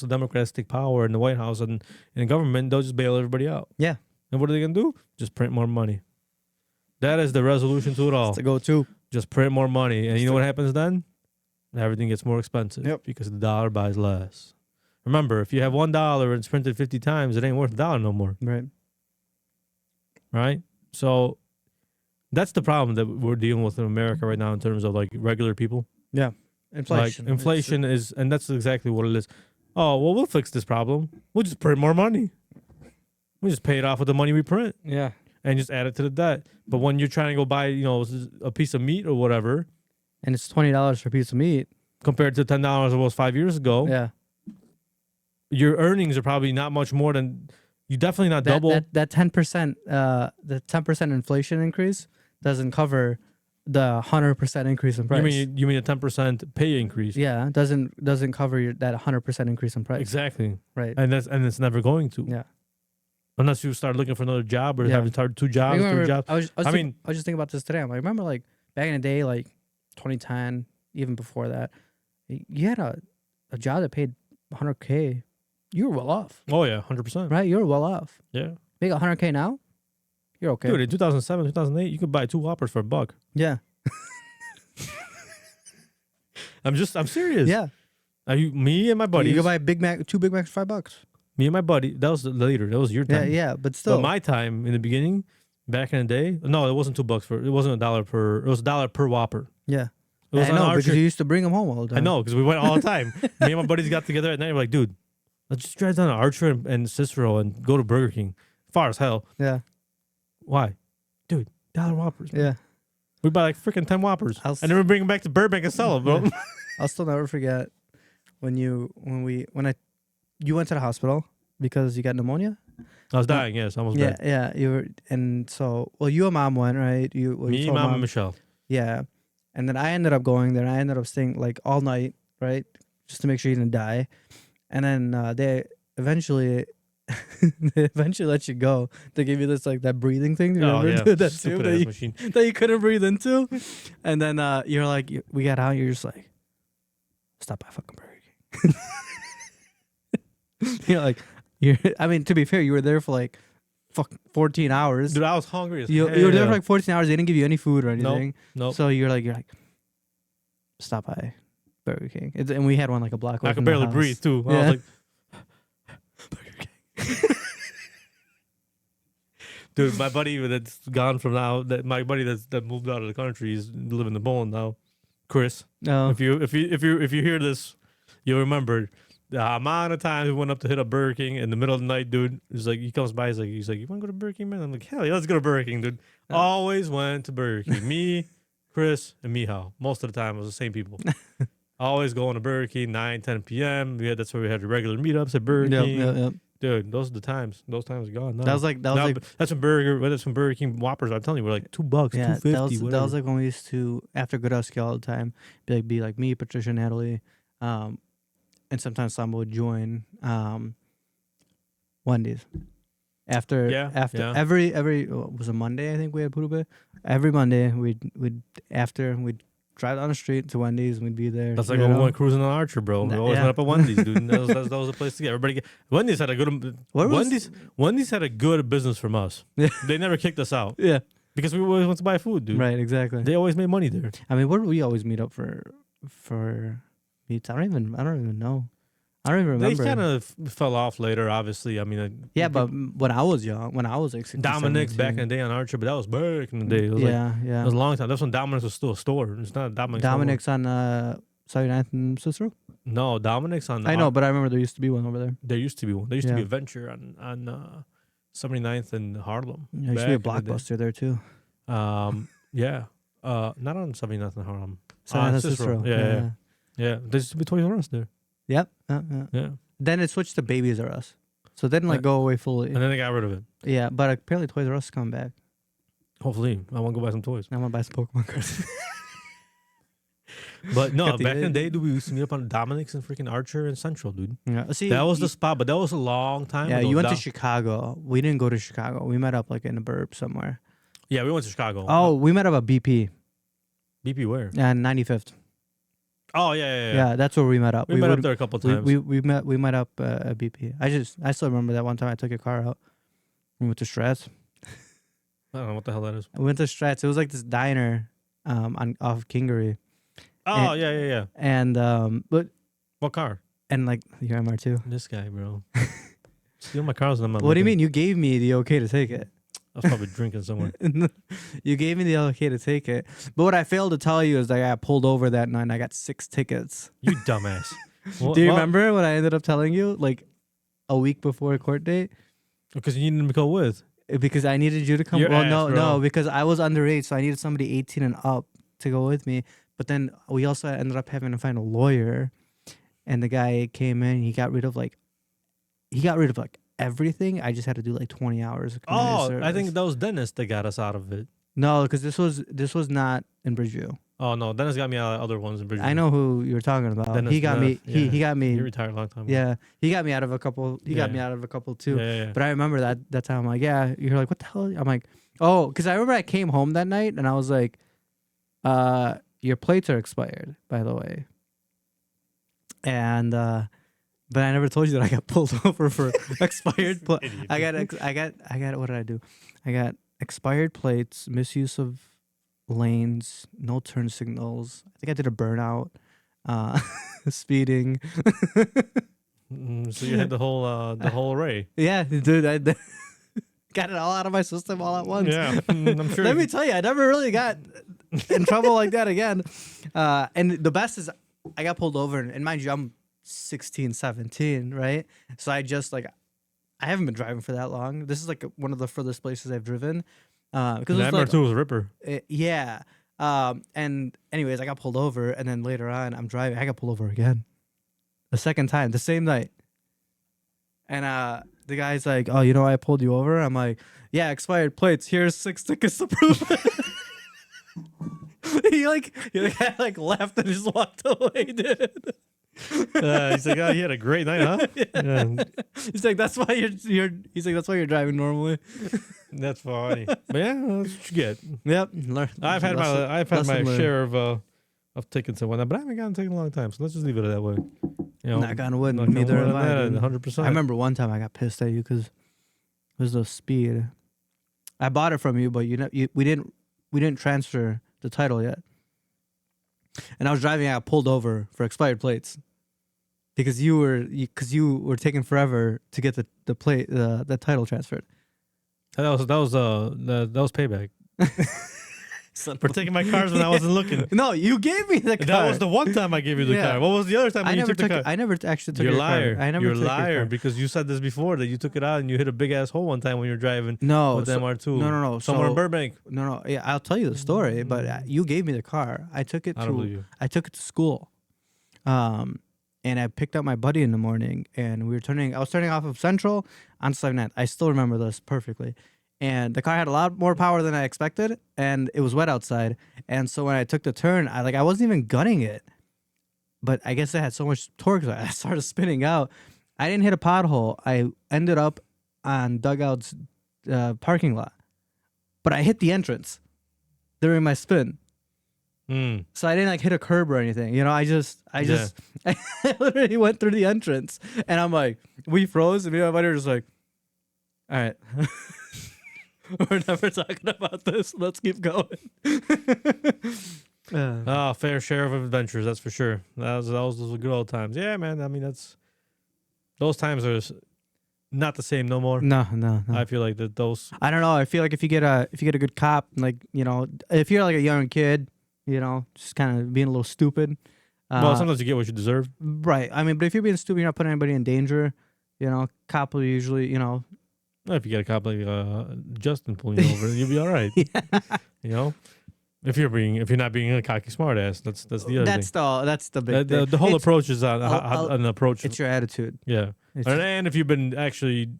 Democrats take power in the White House and in government, they'll just bail everybody out. Yeah. And what are they gonna do? Just print more money. That is the resolution to it all. It's a go-to. Just print more money, and you know what happens then? Everything gets more expensive. Yep. Because the dollar buys less. Remember, if you have $1 and it's printed 50 times, it ain't worth $1 no more. Right. Right? So that's the problem that we're dealing with in America right now in terms of like regular people. Yeah. Inflation. Like inflation is, and that's exactly what it is. Oh, well, we'll fix this problem. We'll just print more money. We just pay it off with the money we print Yeah. and just add it to the debt. But when you're trying to go buy, a piece of meat or whatever, And it's $20 for a piece of meat. compared to $10 it was 5 years ago, Yeah. your earnings are probably not much more than, you definitely not double. That 10%, the 10% inflation increase doesn't cover the 100% increase in price. You mean a 10% pay increase? Yeah, doesn't cover that 100% increase in price. Exactly. Right. And it's never going to. Yeah. Unless you start looking for another job or Yeah. having started 2 jobs, 3 jobs. I was I mean- just thinking about this today. I'm like, remember like back in the day, like 2010, even before that, you had a job that paid 100K. You were well off, Oh yeah, 100%. right? You were well off. Yeah. Make 100K now, you're okay. Dude, in 2007, 2008, you could buy 2 Whoppers for $1. Yeah. I'm serious. Yeah. Me and my buddies. You go buy a Big Mac, 2 Big Macs, $5. Me and my buddy. That was later. That was your time. Yeah, but still. But my time in the beginning, back in the day, no, it wasn't $2 for. It wasn't $1 per. It was $1 per Whopper. Yeah. It was I on know, Archer. because you used to bring them home all the time. I know, because we went all the time. Me and my buddies got together at night. We're like, dude, let's just drive down to Archer and Cicero and go to Burger King. Far as hell. Yeah. Why? Dude, $1 Whoppers. Yeah. We buy like freaking 10 Whoppers. And then we bring them back to Burbank and sell them, bro. I'll still never forget when you went to the hospital because you got pneumonia. I was dying, yes. I almost died. Yeah. You were, and so, you and Mom went, right? Me, Mom, and Michelle. Yeah. And then I ended up going there. And I ended up staying like all night, right? Just to make sure you didn't die. And then they eventually let you go. They gave you this like that breathing thing. You remember? That tube that you couldn't breathe into. And then you're like, we got out. You're just like, stop by fucking Burger King. You're like, I mean, to be fair, you were there for like 14 hours. Dude, I was hungry as you were there for like 14 hours. They didn't give you any food or anything. Nope. So you're like, stop by Burger King. And we had one like a block away. I could barely breathe too. Yeah. I was like, Burger King. dude, my buddy that's gone from now, my buddy that moved out of the country, is living in the Bone now. Chris. No. If you hear this, you'll remember the amount of times we went up to hit up Burger King in the middle of the night, dude. He's like, he comes by, he's like, you want to go to Burger King, man? I'm like, hell yeah, let's go to Burger King, dude. Always went to Burger King. Me, Chris, and Mihal. Most of the time, it was the same people. Always going to Burger King, 9, 10 p.m. That's where we had the regular meetups at Burger King. Yep. Dude, those are the times. Those times are gone now. That's when Burger King Whoppers, I'm telling you, were like $2, yeah, $2.50. that was like when we used to, after Godowski all the time, be like me, Patricia, Natalie, and sometimes Samba would join Wendy's. After every was a Monday, I think we had Purube. Every Monday we'd drive down the street to Wendy's and we'd be there. That's like when we went cruising on Archer, bro. We always went up at Wendy's, dude. That was the place to get everybody. Wendy's had a good. Wendy's had a good business from us. Yeah. They never kicked us out. Yeah, because we always went to buy food, dude. Right, exactly. They always made money there. I mean, where do we always meet up for meets? I don't even know. I don't even remember. They kind of fell off later, obviously. I mean, but when I was young, when I was like 16, Dominic's 17. back in the day on Archer, but that was back in the day. It was it was a long time. That's when Dominic's was still a store. It's not Dominic's on 79th and Cicero? No, Dominic's on. I know, but I remember there used to be one over there. There used to be one. There used to be a Venture on 79th and Harlem. There used to be a Blockbuster there too. Yeah. Not on 79th and Harlem. 79th Cicero. Yeah. There used to be Toys R Us there. Yep. Yeah. Then it switched to Babies R Us. So it didn't go away fully. And then they got rid of it. Yeah, but apparently Toys R Us is coming back. Hopefully. I want to go buy some toys. I want to buy some Pokemon cards. But no, back in the day, dude, we used to meet up on Dominic's and freaking Archer and Central, dude. Yeah. See, that was the spot, but that was a long time ago. Yeah, you went to Chicago. We didn't go to Chicago. We met up like in a burb somewhere. Yeah, we went to Chicago. Oh, we met up at BP. BP where? Yeah, 95th. Oh yeah. Yeah, that's where we met up. We met up there a couple times. We met up at BP. I still remember that one time I took your car out. We went to Stratz. I don't know what the hell that is. We went to Stratz. It was like this diner off Kingery. Oh, yeah. And but what car? And like your MR2. This guy, bro. Steal my cars and I'm not. What do you mean? You gave me the okay to take it. I was probably drinking somewhere. You gave me the okay to take it. But what I failed to tell you is that I got pulled over that night and I got 6 tickets. You dumbass. Do you remember what I ended up telling you? Like a week before a court date? Because you needed to go with. Because I needed you to come. No, because I was underage, so I needed somebody 18 and up to go with me. But then we also ended up having to find a lawyer, and the guy came in. He got rid of like everything. I just had to do like 20 hours. Of service. I think that was Dennis that got us out of it. No, because this was not in Bridgeview. Oh no, Dennis got me out of other ones in Bridgeview. I know who you were talking about. Dennis he got me. Yeah. He got me. He retired a long time ago. Yeah, he got me out of a couple. He got me out of a couple too. Yeah. But I remember that time. I'm like, yeah. You're like, what the hell? I'm like, oh, because I remember I came home that night and I was like, your plates are expired, by the way. And but I never told you that I got pulled over for expired. I got. What did I do? I got expired plates, misuse of lanes, no turn signals. I think I did a burnout. speeding. So you had the whole array. Yeah, dude, I got it all out of my system all at once. Yeah, I'm sure. Let me tell you, I never really got in trouble like that again. And the best is I got pulled over, and mind you, I'm 16, 17, right? So I just like, I haven't been driving for that long. This is like one of the furthest places I've driven. Because that M2 was a ripper. Yeah. And anyways, I got pulled over, and then later on, I'm driving. I got pulled over again, the second time, the same night. And the guy's like, "Oh, you know why I pulled you over?" I'm like, "Yeah, expired plates. Here's 6 tickets to prove it." he like left and just walked away, dude. He's like, "Oh, you had a great night, huh?" Yeah. He's like, "That's why you're." He's like, "That's why you're driving normally." That's funny. But yeah, that's what you get. Yep. I've had my share of tickets and whatnot, but I haven't gotten taken a long time. So let's just leave it that way. You know, Knock on wood. Neither am I. 100%. I remember one time I got pissed at you because it was the speed. I bought it from you, but we didn't transfer the title yet. And I was driving. I got pulled over for expired plates because you were taking forever to get the plate the title transferred. That was payback. For taking my cars when I wasn't looking. No, you gave me the car. That was the one time I gave you the car. What was the other time when you took the car? I never actually took You're your liar. car. I never You're took your liar car. because you said this before that you took it out and you hit a big ass hole one time when you were driving. No, with the MR2. No. Somewhere in Burbank. No. Yeah, I'll tell you the story. But you gave me the car. I took it to school. And I picked up my buddy in the morning, and I was turning off of Central on 79th. I still remember this perfectly. And the car had a lot more power than I expected, and it was wet outside. And so when I took the turn, I wasn't even gunning it, but I guess it had so much torque that I started spinning out. I didn't hit a pothole. I ended up on Dugout's parking lot, but I hit the entrance during my spin. So I didn't hit a curb or anything. You know, I literally went through the entrance, and I'm like, we froze, and me and my buddy were just like, all right. We're never talking about this. Let's keep going. Fair share of adventures, that's for sure. Those were good old times. Yeah, man. I mean, those times are not the same no more. No. I feel like that those. I don't know. I feel like if you get a good cop, like, you know, if you're like a young kid, you know, just kind of being a little stupid. Well, sometimes you get what you deserve. Right. I mean, but if you're being stupid, you're not putting anybody in danger. You know, cop will usually, you know. If you get a cop like Justin pulling you over, you'll be all right. Yeah. You know, if you're not being a cocky smartass, that's the other thing. That's the big thing. The whole approach is an approach. It's your attitude. Yeah, and if you've been actually,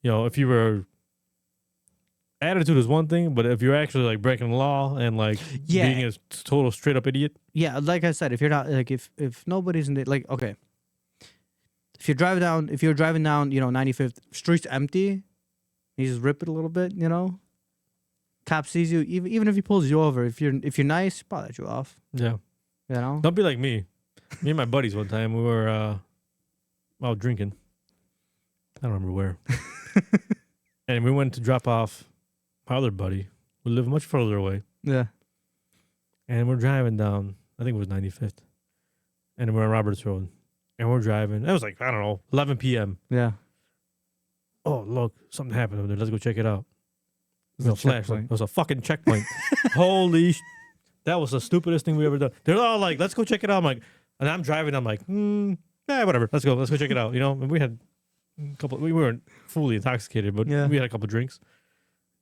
you know, if you were. Attitude is one thing, but if you're actually like breaking the law and like being a total straight up idiot. Yeah, like I said, if you're not like if nobody's in the like okay. If you're driving down, you know, 95th, street's empty, you just rip it a little bit, you know. Cop sees you, even if he pulls you over, if you're nice, he'll probably let you off. Yeah. You know? Don't be like me. Me and my buddies one time, we were out drinking. I don't remember where. And we went to drop off my other buddy, who lived much further away. Yeah. And we're driving down, I think it was 95th. And we're on Roberts Road. And we're driving. It was like, I don't know, 11 p.m. Yeah. Oh, look, something happened over there. Let's go check it out. It was a flashlight. It was a fucking checkpoint. Holy that was the stupidest thing we ever done. They're all like, let's go check it out. I'm like, and I'm driving. I'm like, whatever. Let's go check it out. You know, and we had a couple, we weren't fully intoxicated, but we had a couple drinks.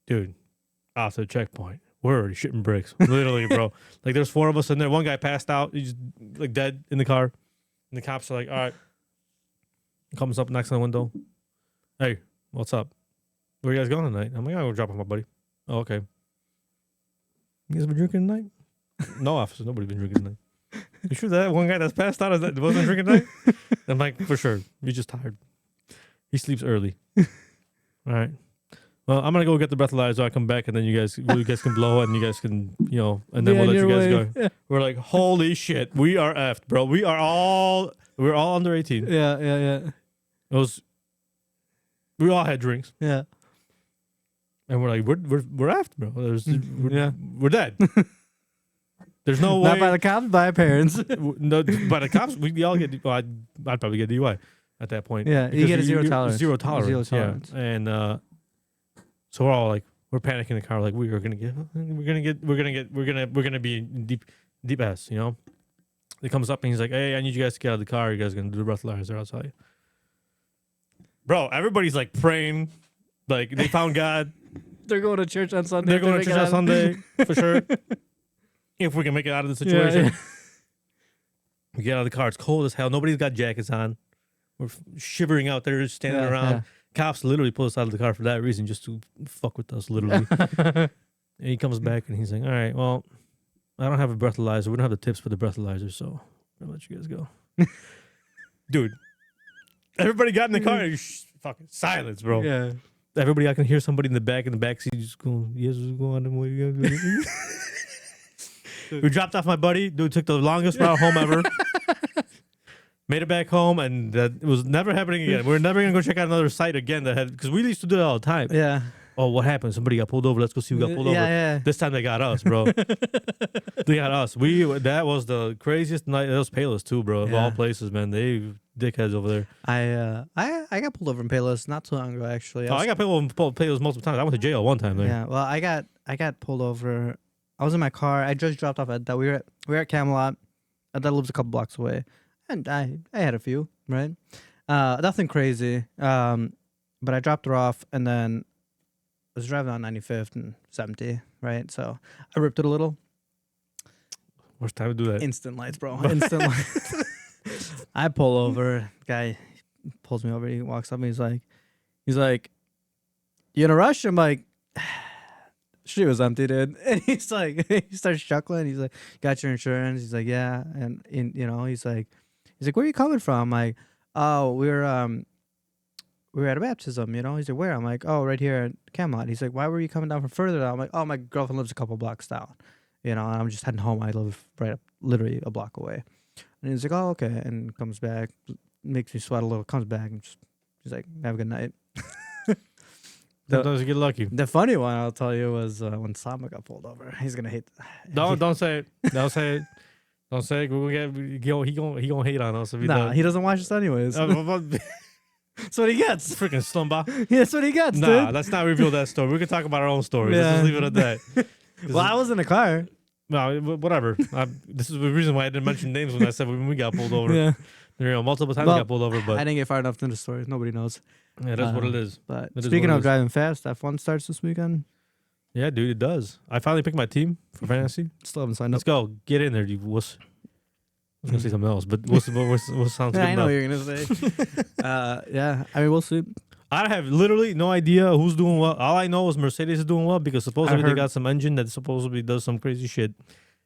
Dude, off the checkpoint. We're already shitting bricks. Literally, bro. Like, there's 4 of us in there. One guy passed out. He's like dead in the car. And the cops are like, all right. He comes up, knocks on the window. Hey, what's up? Where you guys going tonight? I'm like, I'm going to drop off my buddy. Oh, okay. You guys been drinking tonight? No, officer. Nobody's been drinking tonight. You sure that one guy that's passed out wasn't drinking tonight? I'm like, for sure. He's just tired. He sleeps early. All right. Well, I'm going to go get the breathalyzer. I come back, and then you guys can blow, and you guys can, you know, and then we'll let you guys go. Yeah. We're like, holy shit. We are effed, bro. We're all under 18. Yeah. It was, we all had drinks. Yeah. And we're like, we're effed, bro. We're dead. There's no way. Not by the cops, by our parents. No, by the cops, we all get. Well, I'd probably get DUI at that point. Yeah, you because get a zero tolerance. Zero tolerance. Zero tolerance. Yeah. And so we're all like, we're panicking in the car, like we're gonna be in deep ass, you know. He comes up and he's like, "Hey, I need you guys to get out of the car. You guys are gonna do the breathalyzer outside." Bro, everybody's like praying, like they found God. They're going to church on Sunday. They're going to church on Sunday for sure. If we can make it out of the situation. Yeah. We get out of the car. It's cold as hell. Nobody's got jackets on. We're shivering out there, standing around. Yeah. Cops literally pull us out of the car for that reason, just to fuck with us, literally. And he comes back and he's like, "All right, well, I don't have a breathalyzer. We don't have the tips for the breathalyzer, so I'm gonna let you guys go." Dude, everybody got in the car and fucking silence, bro. Yeah. Everybody, I can hear somebody in the back seat just going, "Yes, what's going on?" We dropped off my buddy. Dude took the longest route home ever. Made it back home, and it was never happening again. We're never gonna go check out another site again because we used to do that all the time. Yeah. Oh, what happened? Somebody got pulled over. Let's go see who got pulled over. Yeah. This time they got us, bro. They got us. That was the craziest night. That was Payless too, bro. Of all places, man. They dickheads over there. I got pulled over in Payless not too long ago, actually. I got pulled over in Payless multiple times. I went to jail one time there. Yeah. Well, I got pulled over. I was in my car. I just dropped off at that. We were at Camelot. That lives a couple blocks away, and I had a few, right? Nothing crazy. But I dropped her off, and then I was driving on 95th and 70, right? So I ripped it a little. Worst time to do that. Instant lights, bro. Instant lights. I pull over. Guy pulls me over. He walks up and he's like, "You in a rush?" I'm like, "She was empty, dude." And he's like, he starts chuckling. He's like, "Got your insurance?" He's like, "Yeah." And he's like, "Where are you coming from?" I'm like, "Oh, we were at a baptism, you know." He's like, "Where?" I'm like, "Oh, right here at Camelot." He's like, "Why were you coming down from further down?" I'm like, "Oh, my girlfriend lives a couple blocks down, you know, and I'm just heading home. I live right up, literally a block away." And he's like, "Oh, okay," and comes back, makes me sweat a little, comes back, and he's like, "Have a good night." Sometimes you get lucky. The funny one I'll tell you was when Sama got pulled over. He's gonna hate. Don't say it. Don't say it. Don't say it. He gonna hate on us if he does. He doesn't watch us anyways. That's what he gets. Freaking slumber. Yeah, that's what he gets, dude. Let's not reveal that story. We can talk about our own stories. Yeah. Let's just leave it at that. Well, I was in the car. No, whatever. This is the reason why I didn't mention names when I said when we got pulled over. Yeah. Multiple times we got pulled over, but I didn't get far enough into the story. Nobody knows. Yeah, that's what it is. But speaking of driving fast, F1 starts this weekend. Yeah, dude, it does. I finally picked my team for fantasy. Still haven't signed up. Let's go. Get in there, you wuss. I was gonna say something else, but what sounds good I know enough. what you're gonna say. Yeah, I mean, we'll see. I have literally no idea who's doing well. All I know is Mercedes is doing well because supposedly they got some engine that supposedly does some crazy shit,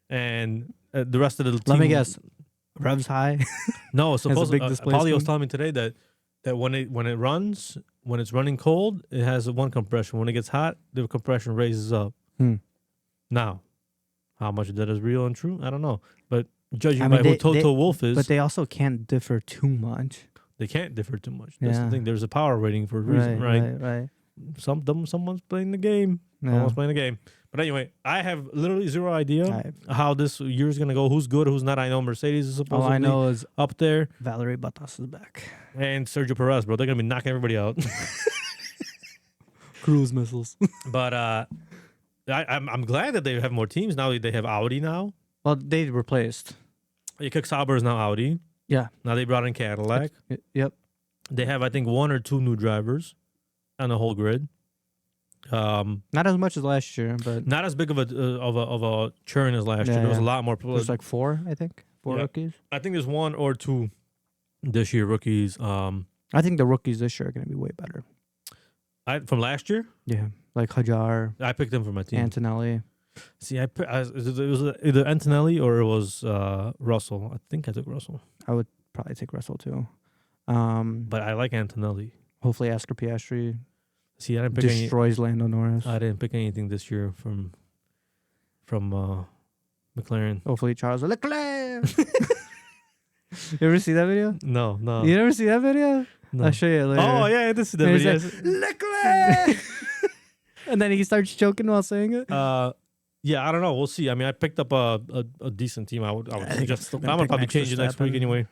and the rest of the team. Let me guess. Revs high. No, supposedly Paulie was displacement. telling me today that when it runs, when it's running cold, it has one compression. When it gets hot, the compression raises up. Now, how much of that is real and true, I don't know. But judging by who Toto Wolff is, but they also can't differ too much. They can't differ too much. That's the thing. There's a power rating for a reason, right? Someone's playing the game. Yeah. Someone's playing the game. But anyway, I have literally zero idea how this year's gonna go. Who's good, who's not. I know Mercedes is supposedly all I know is up there. Valerie Bottas is back. And Sergio Perez, bro. They're gonna be knocking everybody out. Cruise missiles. But I'm glad that they have more teams now. They have Audi now. Well, they replaced. Kick Sauber is now Audi. Yeah. Now they brought in Cadillac. Yep. They have, I think, 1 or 2 new drivers on the whole grid. Not as much as last year, but not as big of a churn as last year. There was a lot more. There's like 4, I think. 4 rookies. I think there's 1 or 2 this year rookies. I think the rookies this year are going to be way better. From last year. Yeah, like Hajar. I picked them for my team. Antonelli. See, it was either Antonelli or it was Russell. I think I took Russell. I would probably take Russell too. But I like Antonelli. Hopefully, Oscar Piastri. See, I didn't pick destroys Lando Norris. I didn't pick anything this year from McLaren. Hopefully, Charles Leclerc. You ever see that video? No. You never see that video? No. I'll show you later. Oh yeah, this is the video. Like, Leclerc. And then he starts choking while saying it. Yeah, I don't know. We'll see. I mean, I picked up a decent team. I would suggest. I'm gonna probably change it next week anyway.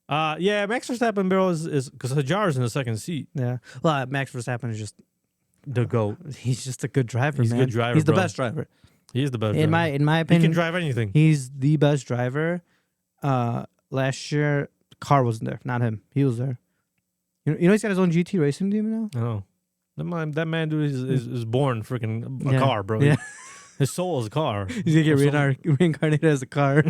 Yeah, Max Verstappen, bro, is because Hajar's in the second seat. Yeah. Well, Max Verstappen is just the GOAT. He's just a good driver, He's man. a good driver. He's the bro. best driver. He is the best. In driver. my opinion, he can drive anything. He's the best driver. Last year, the car wasn't there, not him. He was there. You know he's got his own GT racing team now. I know. That man dude is born freaking a Yeah. car, bro. Yeah. His soul is a car. He's gonna get reincarnated as a car.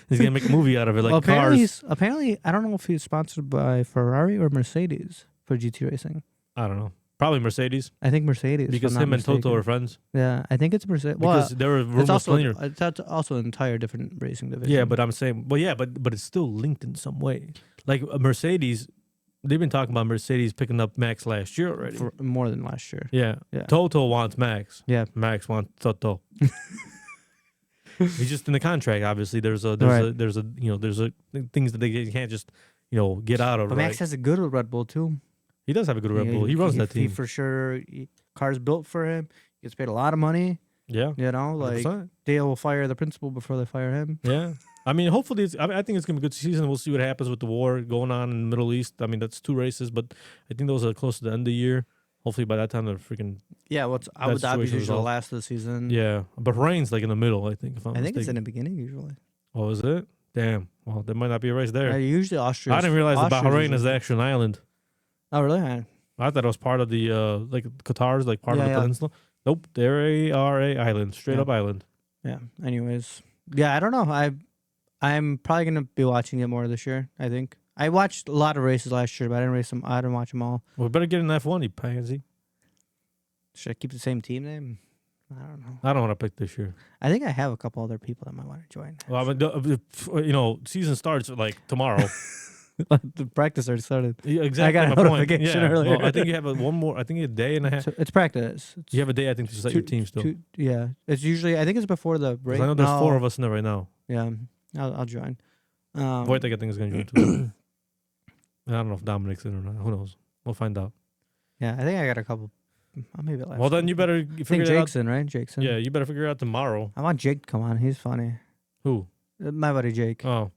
He's gonna make a movie out of it, like apparently, I don't know if he's sponsored by Ferrari or Mercedes for GT racing. I don't know. Probably Mercedes. I think Mercedes Because him and Toto are friends. Yeah, I think it's Mercedes. Because there were rumors it's also an entire different racing division. Yeah, but I'm saying, but it's still linked in some way. Like Mercedes, they've been talking about Mercedes picking up Max last year already. For more than last year. Yeah. Yeah. Toto wants Max. Yeah. Max wants Toto. He's just in the contract. Obviously, there's things that they can't just get out of. But Max has a good Red Bull too. He does have a good Red Bull. He runs that team. He for sure. Car's built for him. He gets paid a lot of money. Yeah. Like 100%. They will fire the principal before they fire him. Yeah. I mean, hopefully, I think it's gonna be a good season. We'll see what happens with the war going on in the Middle East. I mean, that's 2 races, but I think those are close to the end of the year. Hopefully, by that time, they're freaking. Yeah, Abu Dhabi's usually the last of the season. Yeah, Bahrain's like in the middle. I think. I think it's in the beginning usually. Oh, is it? Damn. Well, there might not be a race there. Usually Austria. I didn't realize that Bahrain is actually an island. Oh, really? I thought it was part of the like Qatar's like part of the peninsula. Nope, they are a island, straight up island. Yeah. Anyways, I don't know. I'm probably gonna be watching it more this year. I think I watched a lot of races last year, but I didn't watch them all. Well, we better get in F1, you pansy. Should I keep the same team name? I don't know. I don't want to pick this year. I think I have a couple other people that might want to join. Well, I mean, season starts like tomorrow. The practice already started. Yeah, exactly. I got a notification earlier. Well, I think you have one more. I think a day and a half. It's practice. You have a day, I think, to set your team still. Yeah, it's usually. I think it's before the break. I know there's 4 of us in there right now. Yeah, I'll join. Wojtek, I think, is going to join too. I don't know if Dominic's in or not. Who knows? We'll find out. Yeah, I think I got a couple. Maybe last. Well, then you better figure it out. Jake's in, right? Jake's in. Yeah, you better figure it out tomorrow. I want Jake to come on. He's funny. Who? My buddy Jake. Oh,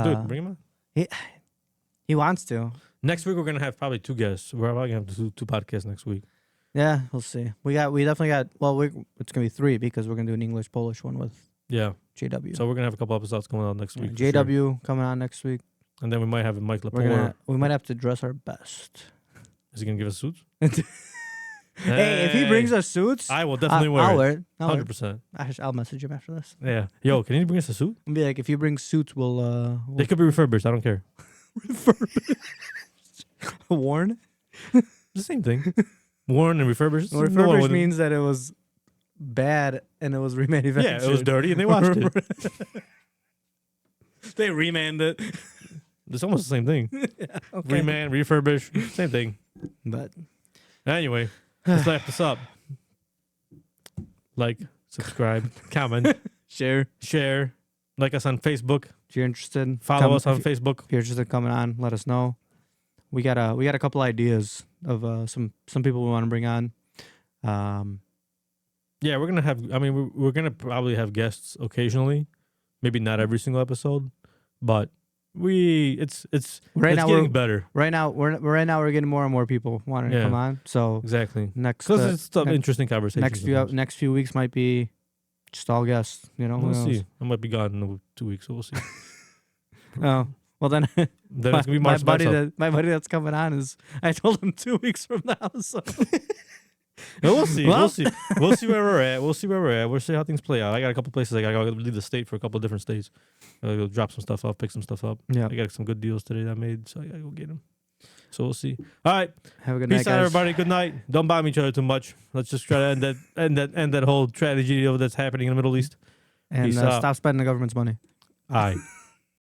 dude, bring him on. He wants to. Next week we're gonna have probably 2 guests. We're probably gonna have two podcasts next week. Yeah, we'll see. We definitely got. Well, it's gonna be 3 because we're gonna do an English Polish one with JW. So we're gonna have a couple episodes going on next week. JW coming on next week, and then we might have Mike Lepore. We might have to dress our best. Is he gonna give us suits? Hey, if he brings us suits, I will definitely wear it. 100%. I'll message him after this. Yeah. Yo, can you bring us a suit? I'll be like, if you bring suits, we'll They could be refurbished. I don't care. Refurbished? Worn? The same thing. Worn and refurbished. Well, refurbished means that it was bad and it was remanufactured. Yeah, it was dirty and they washed it. They remanded it. It's almost the same thing. Yeah, okay. Remand, refurbish, same thing. But anyway, let's wrap this up. Like, subscribe, comment, share. Like us on Facebook. If you're interested, follow us on Facebook. If you're interested in coming on, let us know. We got a couple ideas of some people we want to bring on. Yeah, we're gonna have. I mean, we're gonna probably have guests occasionally. Maybe not every single episode, but it's getting better. Right now we're getting more and more people wanting to come on. So exactly because it's an interesting conversation. Next few weeks might be just all guests. We'll see. I might be gone in 2 weeks, so we'll see. Oh well, then it's gonna be my buddy that's coming on is. I told him 2 weeks from now. So. We'll see. We'll see. We'll see where we're at. We'll see how things play out. I got a couple places. I got to leave the state for a couple of different states. I gotta go drop some stuff off, pick some stuff up. Yeah. I got some good deals today that I made, so I gotta go get them. So we'll see. All right. Have a good night, Peace out, everybody. Good night. Don't bomb each other too much. Let's just try to end that whole tragedy that's happening in the Middle East. And stop spending the government's money. All right.